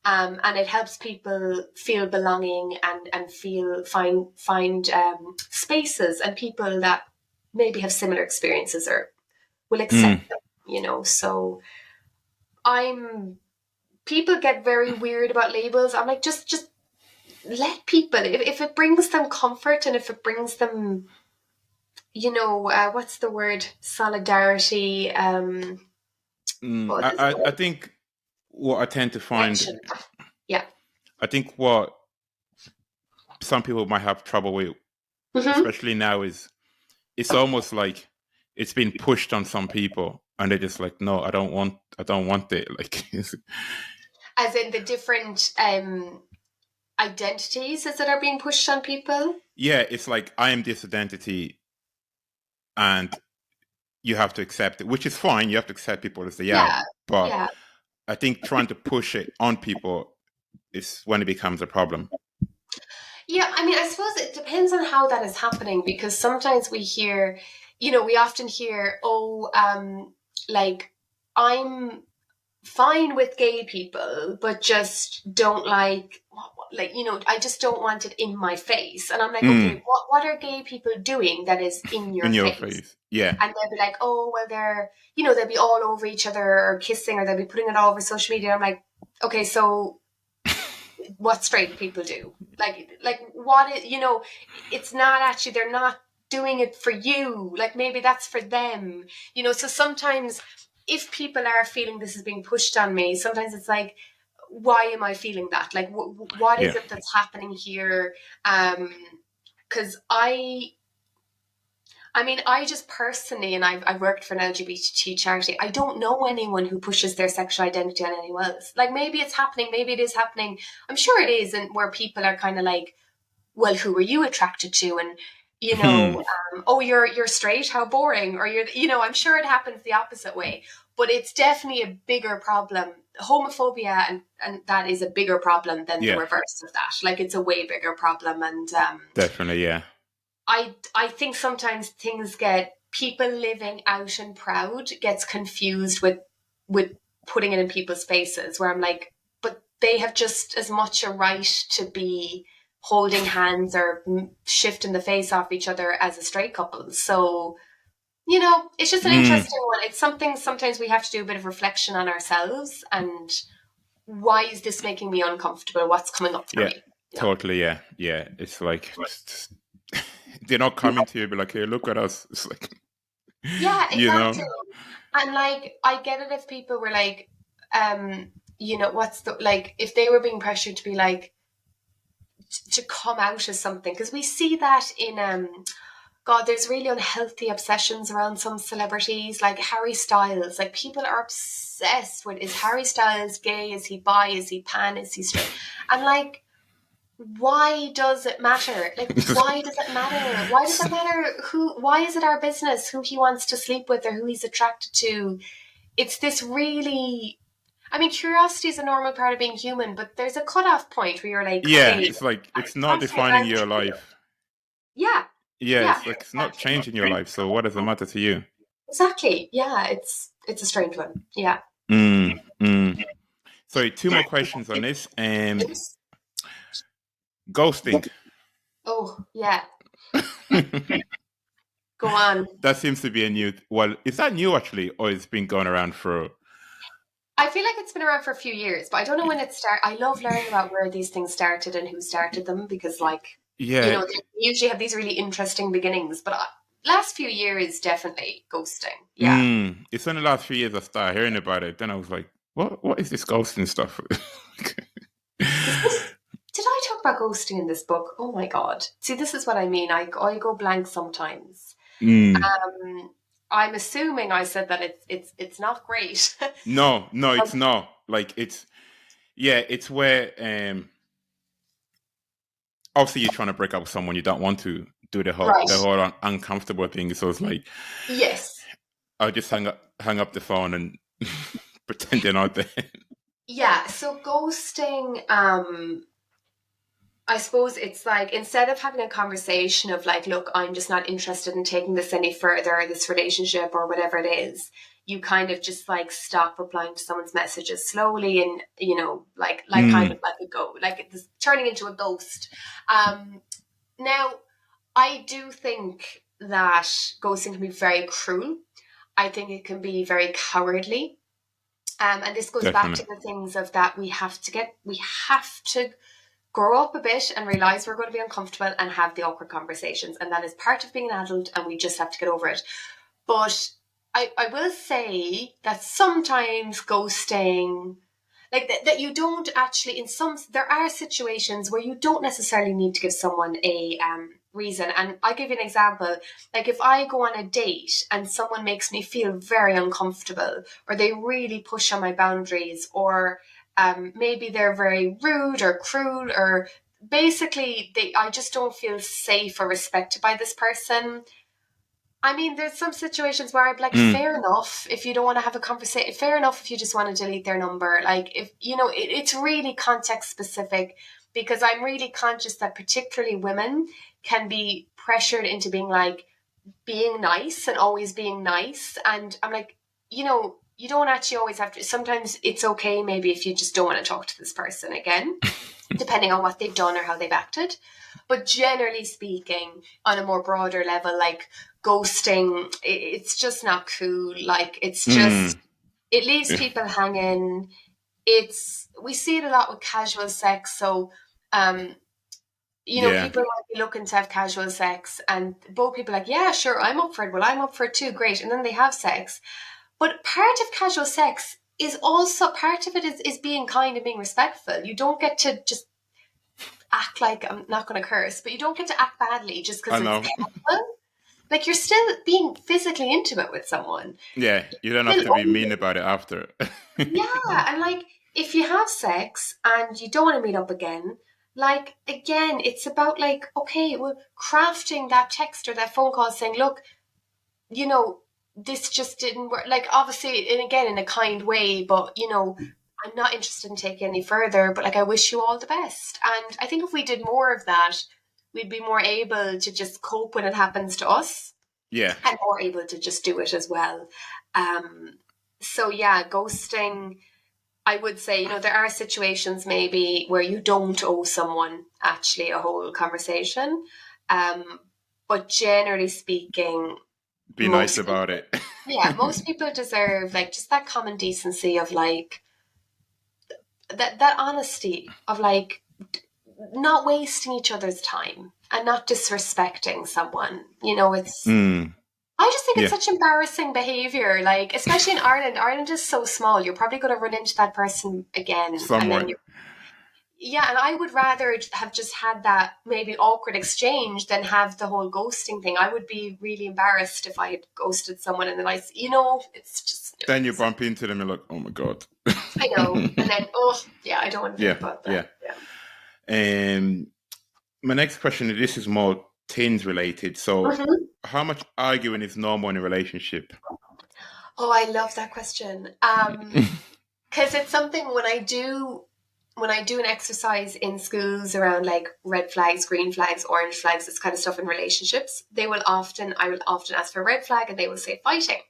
And it helps people feel belonging and find spaces and people that maybe have similar experiences or will accept them, you know. So people get very weird about labels. I'm like, just let people, if it brings them comfort and if it brings them, you know, what's the word? Solidarity. I think what I tend to find, Yeah. I think what some people might have trouble with, especially now, is it's almost like it's been pushed on some people, and they're just like, no, I don't want it. Like, As in the different identities that are being pushed on people. yeah, it's like I am this identity, and you have to accept it, which is fine. You have to accept people as they are, Yeah. but Yeah. I think trying to push it on people is when it becomes a problem. Yeah, I mean, I suppose it depends on how that is happening, because sometimes we hear, you know, we often hear, oh, like, I'm fine with gay people, but just don't like, you know, I just don't want it in my face. And I'm like, okay, what are gay people doing that is in your In your face? face, yeah. And they'll be like, oh, well, they're, you know, they'll be all over each other or kissing, or they'll be putting it all over social media. I'm like, okay, so what straight people do? Like what is, you know, it's not actually, they're not doing it for you. Like, maybe that's for them, you know. So sometimes if people are feeling this is being pushed on me, sometimes it's like, why am I feeling that? Like, what is Yeah. it that's happening here? Because I mean, I just personally, and I've worked for an LGBT charity, I don't know anyone who pushes their sexual identity on anyone else. Like, maybe it's happening, maybe it is happening. I'm sure it is, and where people are kind of like, well, who are you attracted to? And, you know, oh, you're straight, how boring. Or you're, you know, I'm sure it happens the opposite way. But it's definitely a bigger problem. Homophobia and that is a bigger problem than the reverse of that. Like, it's a way bigger problem. And Definitely, yeah. I think sometimes things get, people living out and proud gets confused with putting it in people's faces, where I'm like, but they have just as much a right to be holding hands or shifting the face off each other as a straight couple. So, you know, it's just an interesting one. It's something sometimes we have to do a bit of reflection on ourselves, and why is this making me uncomfortable? What's coming up for me? You know? Totally, yeah. It's like they're not coming to you, be like, hey, look at us. It's like, yeah, exactly. You know? And like, I get it if people were like, you know, what's the, like, if they were being pressured to be like, to come out as something, because we see that in God, there's really unhealthy obsessions around some celebrities, like Harry Styles. Like, people are obsessed with, is Harry Styles gay? Is he bi? Is he pan? Is he straight? And like, why does it matter? Like, why does it matter? Why does it matter why is it our business who he wants to sleep with or who he's attracted to? It's this really, I mean, curiosity is a normal part of being human, but there's a cutoff point where you're like, Yeah, okay, it's like I it's not can't say defining that your to you. life. Yeah, Yeah, yeah, it's like it's not exactly. changing your life. So what does it matter to you? Exactly. Yeah, it's a strange one. Yeah. Mm, mm. Sorry, two more questions on this. Yes. Ghosting. Oh, yeah. Go on. That seems to be a new. Well, is that new actually, or it's been going around for? I feel like it's been around for a few years, but I don't know when it started. I love learning about where these things started and who started them because, like, Yeah, they usually have these really interesting beginnings. But last few years, definitely ghosting. Yeah. it's in the last few years I started hearing about it. Then I was like, what is this ghosting stuff? Is this? Did I talk about ghosting in this book? Oh my god! See, this is what I mean. I go blank sometimes. Mm. Um, I'm assuming I said that it's not great. No, it's not. Like it's where obviously you're trying to break up with someone, you don't want to do Right. the whole uncomfortable thing. So it's like Yes. I'll just hang up the phone and pretend they're not there. Yeah. So ghosting. I suppose it's like instead of having a conversation of like, look, I'm just not interested in taking this any further, this relationship or whatever it is, you kind of just like stop replying to someone's messages slowly and like kind of Mm, let it go, like it's turning into a ghost. Now, I do think that ghosting can be very cruel. I think it can be very cowardly. And this goes back to definitely. the things of that we have to grow up a bit and realize we're going to be uncomfortable and have the awkward conversations. And that is part of being an adult and we just have to get over it. But I will say that sometimes ghosting, like that you don't actually, there are situations where you don't necessarily need to give someone a reason. And I'll give you an example. Like if I go on a date and someone makes me feel very uncomfortable or they really push on my boundaries or maybe they're very rude or cruel or basically I just don't feel safe or respected by this person. I mean, there's some situations where I'd be like, Mm, fair enough if you don't want to have a conversation. Fair enough if you just want to delete their number. Like, if it's really context specific because I'm really conscious that particularly women can be pressured into being nice and always being nice. And I'm like, you don't actually always have to. Sometimes it's okay, maybe if you just don't want to talk to this person again, depending on what they've done or how they've acted. But generally speaking, on a more broader level, like ghosting, it's just not cool. Like it's just mm, it leaves yeah, people hanging. We see it a lot with casual sex. So um, yeah, people might be looking to have casual sex, and both people are like, yeah, sure, I'm up for it. Well, I'm up for it too. Great, and then they have sex. But part of casual sex is also part of it is being kind and being respectful. You don't get to just act like I'm not going to curse, but you don't get to act badly just I because it's know. casual. Like you're still being physically intimate with someone. Yeah, you don't have Still to be own mean it. about it after. Yeah, and like if you have sex and you don't want to meet up again, like again, it's about like okay, well, crafting that text or that phone call saying, look, you know, this just didn't work. Like obviously, and again in a kind way, but I'm not interested in taking any further. But like, I wish you all the best. And I think if we did more of that, we'd be more able to just cope when it happens to us, Yeah, and more able to just do it as well. Um, so yeah, ghosting. I would say, there are situations maybe where you don't owe someone actually a whole conversation. Um, but generally speaking, be nice most about people, it. yeah, most people deserve like just that common decency of like that honesty of like not wasting each other's time and not disrespecting someone. It's Mm, I just think it's yeah, such embarrassing behavior. Like especially in Ireland. Ireland is so small. You're probably going to run into that person again, and then somewhere. you're yeah, and I would rather have just had that maybe awkward exchange than have the whole ghosting thing. I would be really embarrassed if I had ghosted someone and then it's just, Then you bump into them and you're like, oh my God. I know. And then, oh, yeah, I don't want to think Yeah, about that. yeah. Yeah. My next question, this is more teens related. So, hmm how much arguing is normal in a relationship? Oh, I love that question. Because it's something when I do an exercise in schools around like red flags, green flags, orange flags, this kind of stuff in relationships, I will often ask for a red flag and they will say fighting.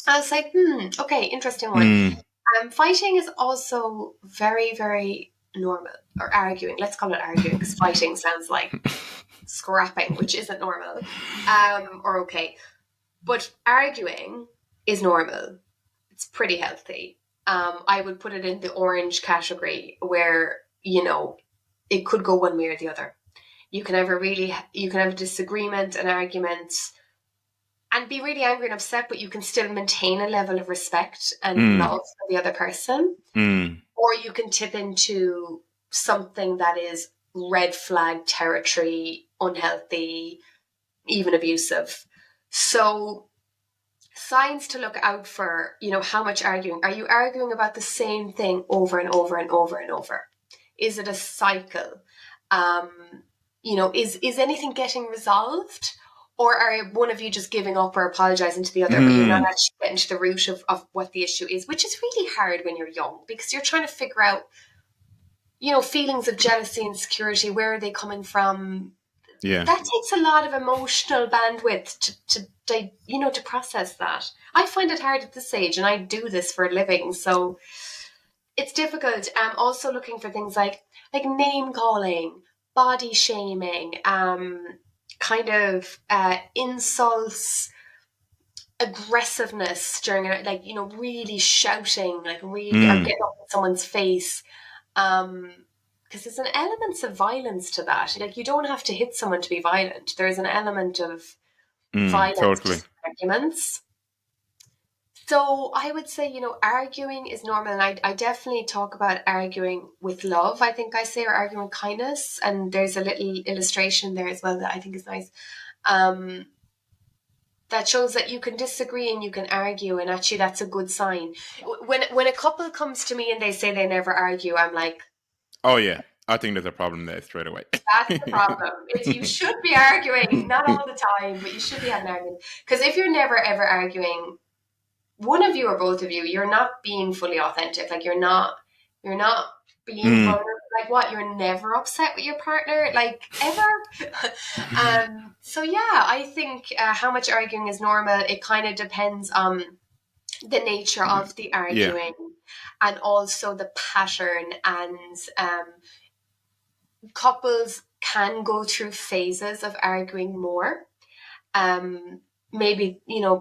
I was like, okay, interesting one. Fighting is also very, very normal, or arguing. Let's call it arguing, because fighting sounds like scrapping, which isn't normal, or okay. But arguing is normal. It's pretty healthy. I would put it in the orange category where, it could go one way or the other. You can have a disagreement, an argument, and be really angry and upset, but you can still maintain a level of respect and love for the other person. Or you can tip into something that is red flag territory, unhealthy, even abusive. So signs to look out for, how much arguing. Are you arguing about the same thing over and over and over and over? Is it a cycle? Is anything getting resolved? Or are one of you just giving up or apologizing to the other, but you're not actually getting to the root of what the issue is, which is really hard when you're young because you're trying to figure out, feelings of jealousy and insecurity, where are they coming from? Yeah. That takes a lot of emotional bandwidth to process that. I find it hard at this age, and I do this for a living, so it's difficult. I'm also looking for things like name calling, body shaming, kind of insults, aggressiveness during really shouting, really or getting up in someone's face. Because there's an element of violence to that. You don't have to hit someone to be violent. There's an element of violence totally. arguments. So I would say, arguing is normal. And I definitely talk about arguing with love, I think I say, or arguing with kindness. And there's a little illustration there as well that I think is nice. That shows that you can disagree and you can argue. And actually, that's a good sign. When a couple comes to me and they say they never argue, I'm like, oh, yeah. I think there's a problem there straight away. That's the problem. You should be arguing, not all the time, but you should be having an argument. Because if you're never ever arguing, one of you or both of you, you're not being fully authentic. You're not being vulnerable. What? You're never upset with your partner, ever. So yeah, I think how much arguing is normal. It kind of depends on the nature of the arguing, and also the pattern. And couples can go through phases of arguing more. Maybe, in a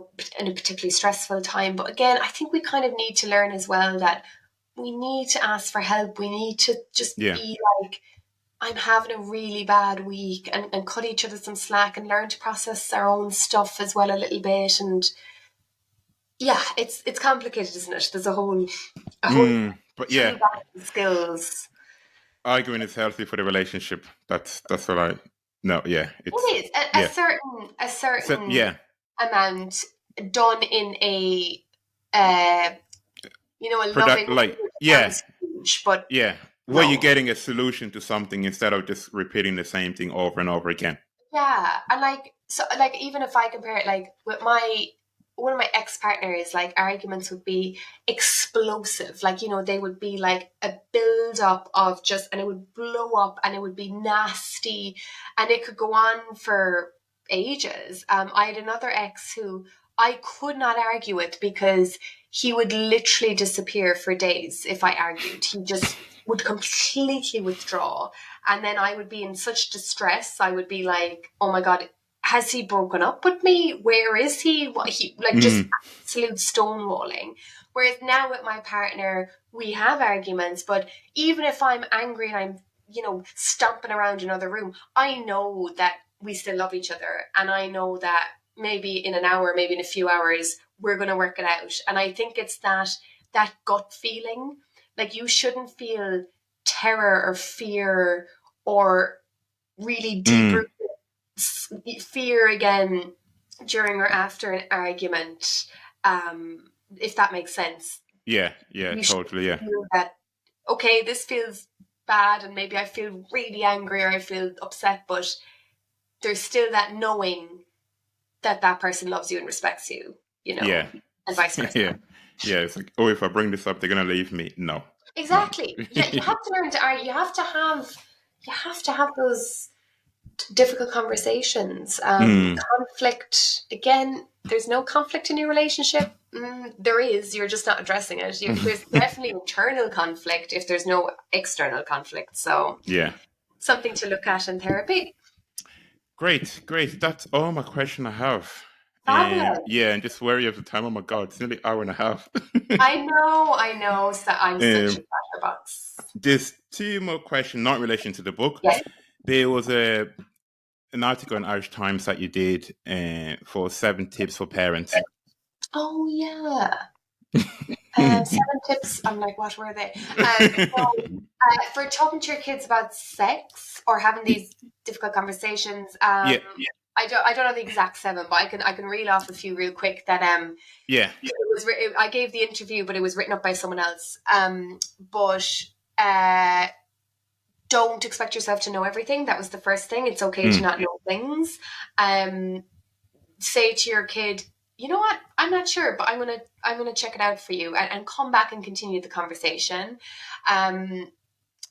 particularly stressful time. But again, I think we kind of need to learn as well that we need to ask for help. We need to just be like, I'm having a really bad week, and cut each other some slack and learn to process our own stuff as well a little bit. And yeah, it's complicated, isn't it? There's a whole but yeah, skills. Arguing is healthy for the relationship. That's what I know. Yeah, it is a certain amount done in a a loving huge, but where you're getting a solution to something instead of just repeating the same thing over and over again. Yeah, and even if I compare it with one of my ex-partners, arguments would be explosive. They would be a build-up of and it would blow up and it would be nasty and it could go on for ages. I had another ex who I could not argue with because he would literally disappear for days if I argued. He just would completely withdraw. And then I would be in such distress. I would be like, oh my God, has he broken up with me? Where is he? Just absolute stonewalling. Whereas now with my partner, we have arguments, but even if I'm angry and I'm, stomping around another room, I know that we still love each other. And I know that maybe in an hour, maybe in a few hours, we're going to work it out. And I think it's that gut feeling. You shouldn't feel terror or fear or really deep fear again during or after an argument, if that makes sense. Yeah, totally. Yeah. Feel that, okay, this feels bad and maybe I feel really angry or I feel upset, but there's still that knowing that person loves you and respects you, and vice versa. Yeah, it's like, oh, if I bring this up, they're gonna leave me. No, no. Exactly. Yeah, you have to learn to argue. You have to have those difficult conversations. Mm, Conflict, again, there's no conflict in your relationship. There is, you're just not addressing it. There's definitely internal conflict if there's no external conflict. So, yeah. something to look at in therapy. Great, great. That's all my question I have. Fabulous. Yeah, and just wary of the time. Oh my God, it's nearly hour and a half. I know. So I'm such a um, chatterbox. there's two more questions, not in relation to the book. Yes. There was an article in Irish Times that you did for 7 tips for parents. Oh, yeah. Yeah, 7 tips. I'm like, what were they? For talking to your kids about sex or having these difficult conversations, yeah, I don't know the exact 7, but I can reel off a few real quick. That yeah. I gave the interview, but it was written up by someone else. But uh, don't expect yourself to know everything. That was the first thing. It's okay to not know things. Um, Say to your kid, you know what, I'm not sure, but I'm gonna check it out for you, and come back and continue the conversation. um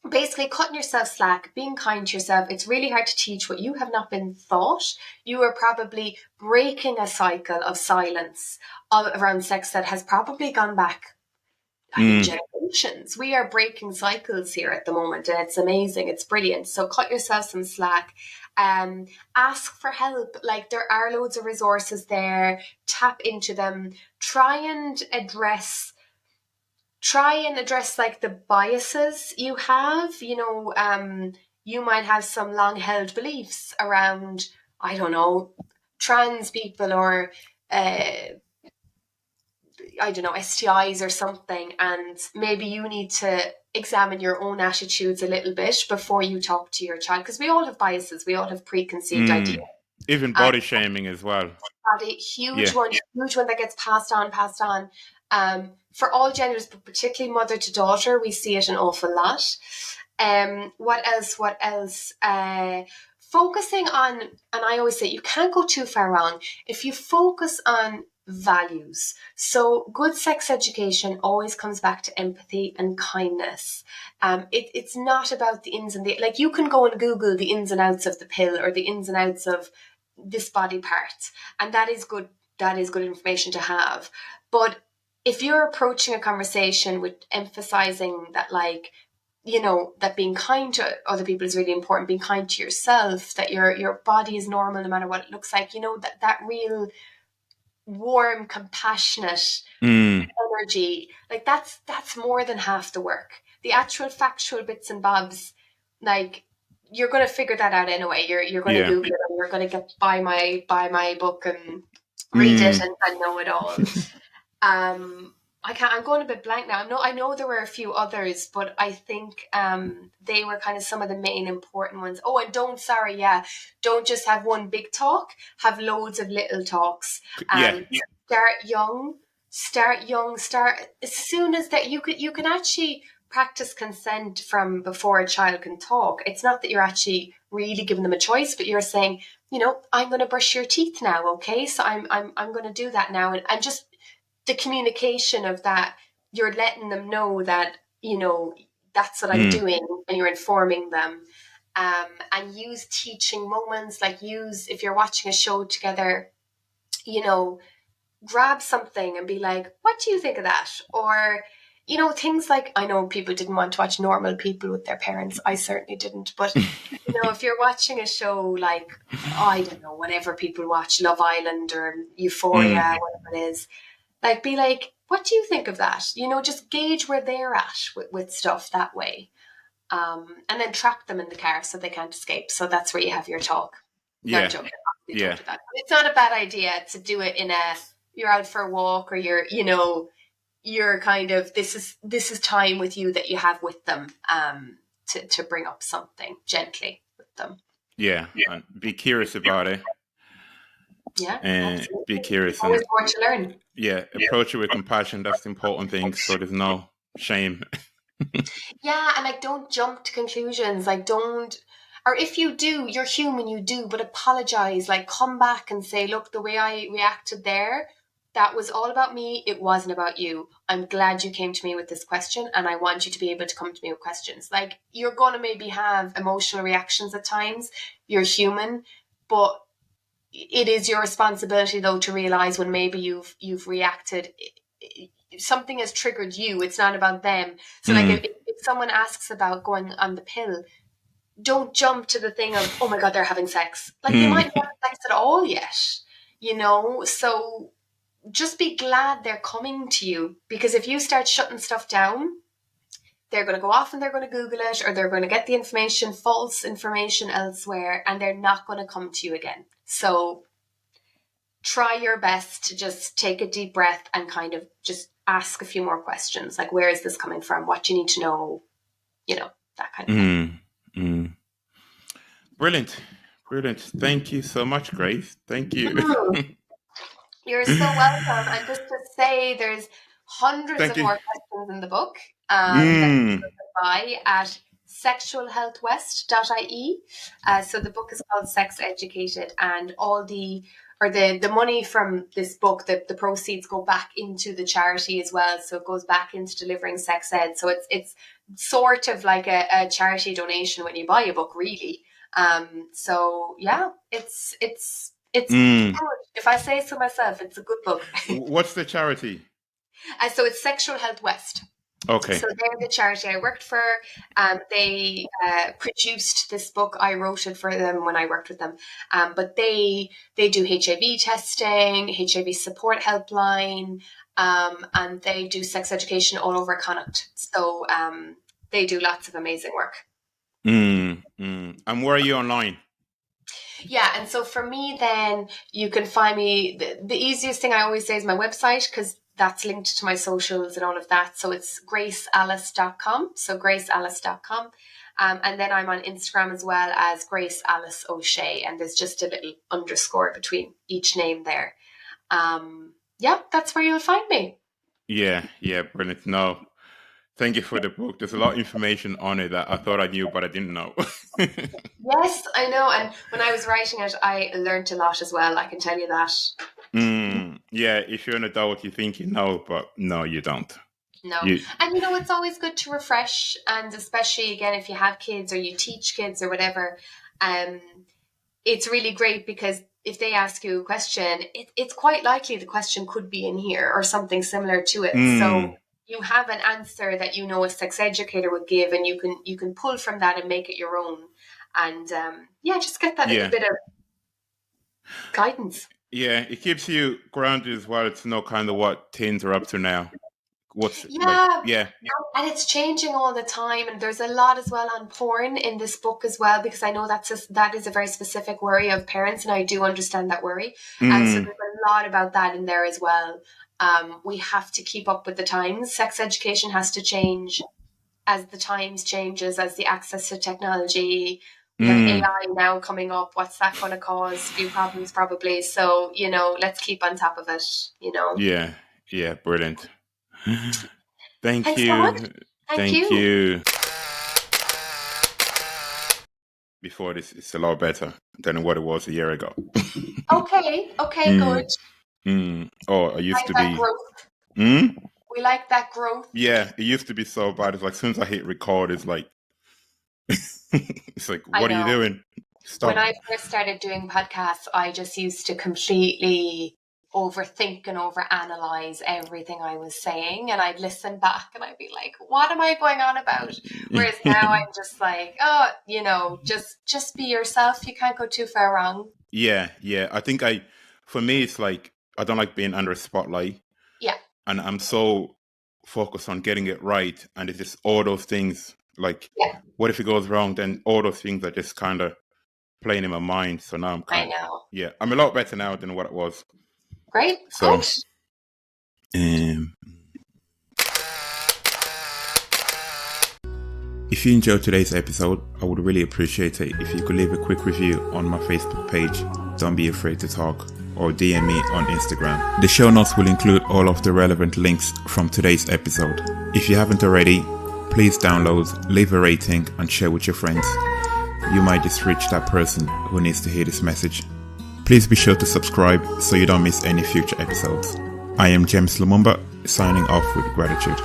Basically, cutting yourself slack, being kind to yourself. It's really hard to teach what you have not been taught. You are probably breaking a cycle of silence around sex that has probably gone back, I mean, Mm, generations. We are breaking cycles here at the moment, and it's amazing. It's brilliant. So cut yourself some slack. Ask for help. Like, there are loads of resources there. Tap into them. Try and address like the biases you have. You might have some long held beliefs around, I don't know, trans people, or I don't know, STIs or something, and maybe you need to examine your own attitudes a little bit before you talk to your child, because we all have biases, we all have preconceived ideas. even And body shaming as well. a Yeah. huge one that gets passed on. For all genders, but particularly mother to daughter, we see it an awful lot. What else? What else? Focusing on, and I always say you can't go too far wrong if you focus on values. So good sex education always comes back to empathy and kindness. It's not about the ins and the, like, you can go and Google the ins and outs of the pill or the ins and outs of this body part, and that is good. That is good information to have. But if you're approaching a conversation with emphasizing that, like, that being kind to other people is really important, being kind to yourself, that your body is normal no matter what it looks like, that real warm, compassionate Mm, energy, like, that's more than half the work. The actual factual bits and bobs, like, you're going to figure that out anyway. You're going to yeah. Google it, and you're going to buy my book and read it, Mm, and know it all. I'm going a bit blank now. I know there were a few others, but I think they were kind of some of the main important ones. Oh, and don't just have one big talk. Have loads of little talks. yeah. Start young. Start as soon as that. You can actually practice consent from before a child can talk. It's not that you're actually really giving them a choice, but you're saying, I'm going to brush your teeth now, okay? So I'm going to do that now, and just the communication of that, you're letting them know that, that's what I'm Mm, doing, and you're informing them. And use teaching moments, like, if you're watching a show together, you know, grab something and be like, what do you think of that? Or, things like, I know people didn't want to watch Normal People with their parents. I certainly didn't. But, if you're watching a show like, I don't know, whatever people watch, Love Island or Euphoria, mm, whatever it is, like, be like, what do you think of that? Just gauge where they're at with stuff that way. And then trap them in the car so they can't escape. So that's where you have your talk. No, I'm yeah. joking. Obviously, don't Yeah. do that. But it's not a bad idea to do it you're out for a walk, or you're kind of, this is time with you that you have with them, to bring up something gently with them. Yeah. And be curious about it. Yeah, And be absolutely. curious Always and more to learn. yeah, approach it with compassion. That's the important thing. So there's no shame. Yeah, and like, don't jump to conclusions. Like, don't, or if you do, you're human, you do, but apologize. Like, come back and say, look, the way I reacted there that was all about me. It wasn't about you. I'm glad you came to me with this question, and I want you to be able to come to me with questions. Like, you're going to maybe have emotional reactions at times. You're human, but it is your responsibility though to realize when maybe you've reacted, something has triggered you. It's not about them. So like if someone asks about going on the pill, don't jump to the thing of, oh my God, they're having sex. Like, they might not have sex at all yet, so just be glad they're coming to you, because if you start shutting stuff down, they're going to go off and they're going to Google it, or they're going to get the information, false information elsewhere, and they're not going to come to you again. So try your best to just take a deep breath and kind of just ask a few more questions. Like, where is this coming from? What do you need to know? That kind of thing. Brilliant. Thank you so much, Grace. Thank you. You're so welcome. And just to say, there's hundreds of more questions in the book that you can buy at sexualhealthwest.ie. So the book is called Sex Educated, and all the money from this book, the proceeds go back into the charity as well. So it goes back into delivering sex ed. So it's sort of like a charity donation when you buy a book, really. So yeah, it's good. If I say so myself, it's a good book. What's the charity? So it's Sexual Health West. Okay. So they're the charity I worked for. They produced this book. I wrote it for them when I worked with them. But they do HIV testing, HIV support helpline, and they do sex education all over Connacht. So they do lots of amazing work. And where are you online? Yeah, and so for me, then you can find me. The easiest thing I always say is my website, because that's linked to my socials and all of that. So it's gracealice.com. So gracealice.com. And then I'm on Instagram as well as Grace Alice O'Shea. And there's just a little underscore between each name there. Yeah, that's where you'll find me. Yeah, brilliant. No, thank you for the book. There's a lot of information on it that I thought I knew, but I didn't know. Yes, I know. And when I was writing it, I learned a lot as well. I can tell you that. Yeah, if you're an adult, you think you know, but no, you don't. No. And it's always good to refresh. And especially, again, if you have kids or you teach kids or whatever, it's really great, because if they ask you a question, it's quite likely the question could be in here or something similar to it. So you have an answer that a sex educator would give, and you can pull from that and make it your own. And just get that little bit of guidance. Yeah, it keeps you grounded as well to know kind of what teens are up to now. And it's changing all the time, and there's a lot as well on porn in this book as well, because I know that is a very specific worry of parents, and I do understand that worry. And so there's a lot about that in there as well. We have to keep up with the times. Sex education has to change as the times changes, as the access to technology. We have AI now coming up. What's that going to cause? A few problems probably. So, let's keep on top of it, Yeah, brilliant. Thanks you. So much. Thank you. Before this, it's a lot better than what it was a year ago. Okay, good. Oh, I used to be. Growth. We like that growth. Yeah, it used to be so bad. It's like, as soon as I hit record, it's like, it's like, what are you doing? Stop. When I first started doing podcasts, I just used to completely overthink and overanalyze everything I was saying, and I'd listen back and I'd be like, what am I going on about? Whereas now I'm just like, just be yourself. You can't go too far wrong. Yeah. I think for me, it's like, I don't like being under a spotlight. Yeah. And I'm so focused on getting it right. And it's just all those things, like, what if it goes wrong? Then all those things are just kind of playing in my mind. So now I'm a lot better now than what it was. Great. So, if you enjoyed today's episode, I would really appreciate it if you could leave a quick review on my Facebook page, Don't Be Afraid to Talk, or DM me on Instagram. The show notes will include all of the relevant links from today's episode. If you haven't already, please download, leave a rating, and share with your friends. You might just reach that person who needs to hear this message. Please be sure to subscribe so you don't miss any future episodes. I am James Lumumba, signing off with gratitude.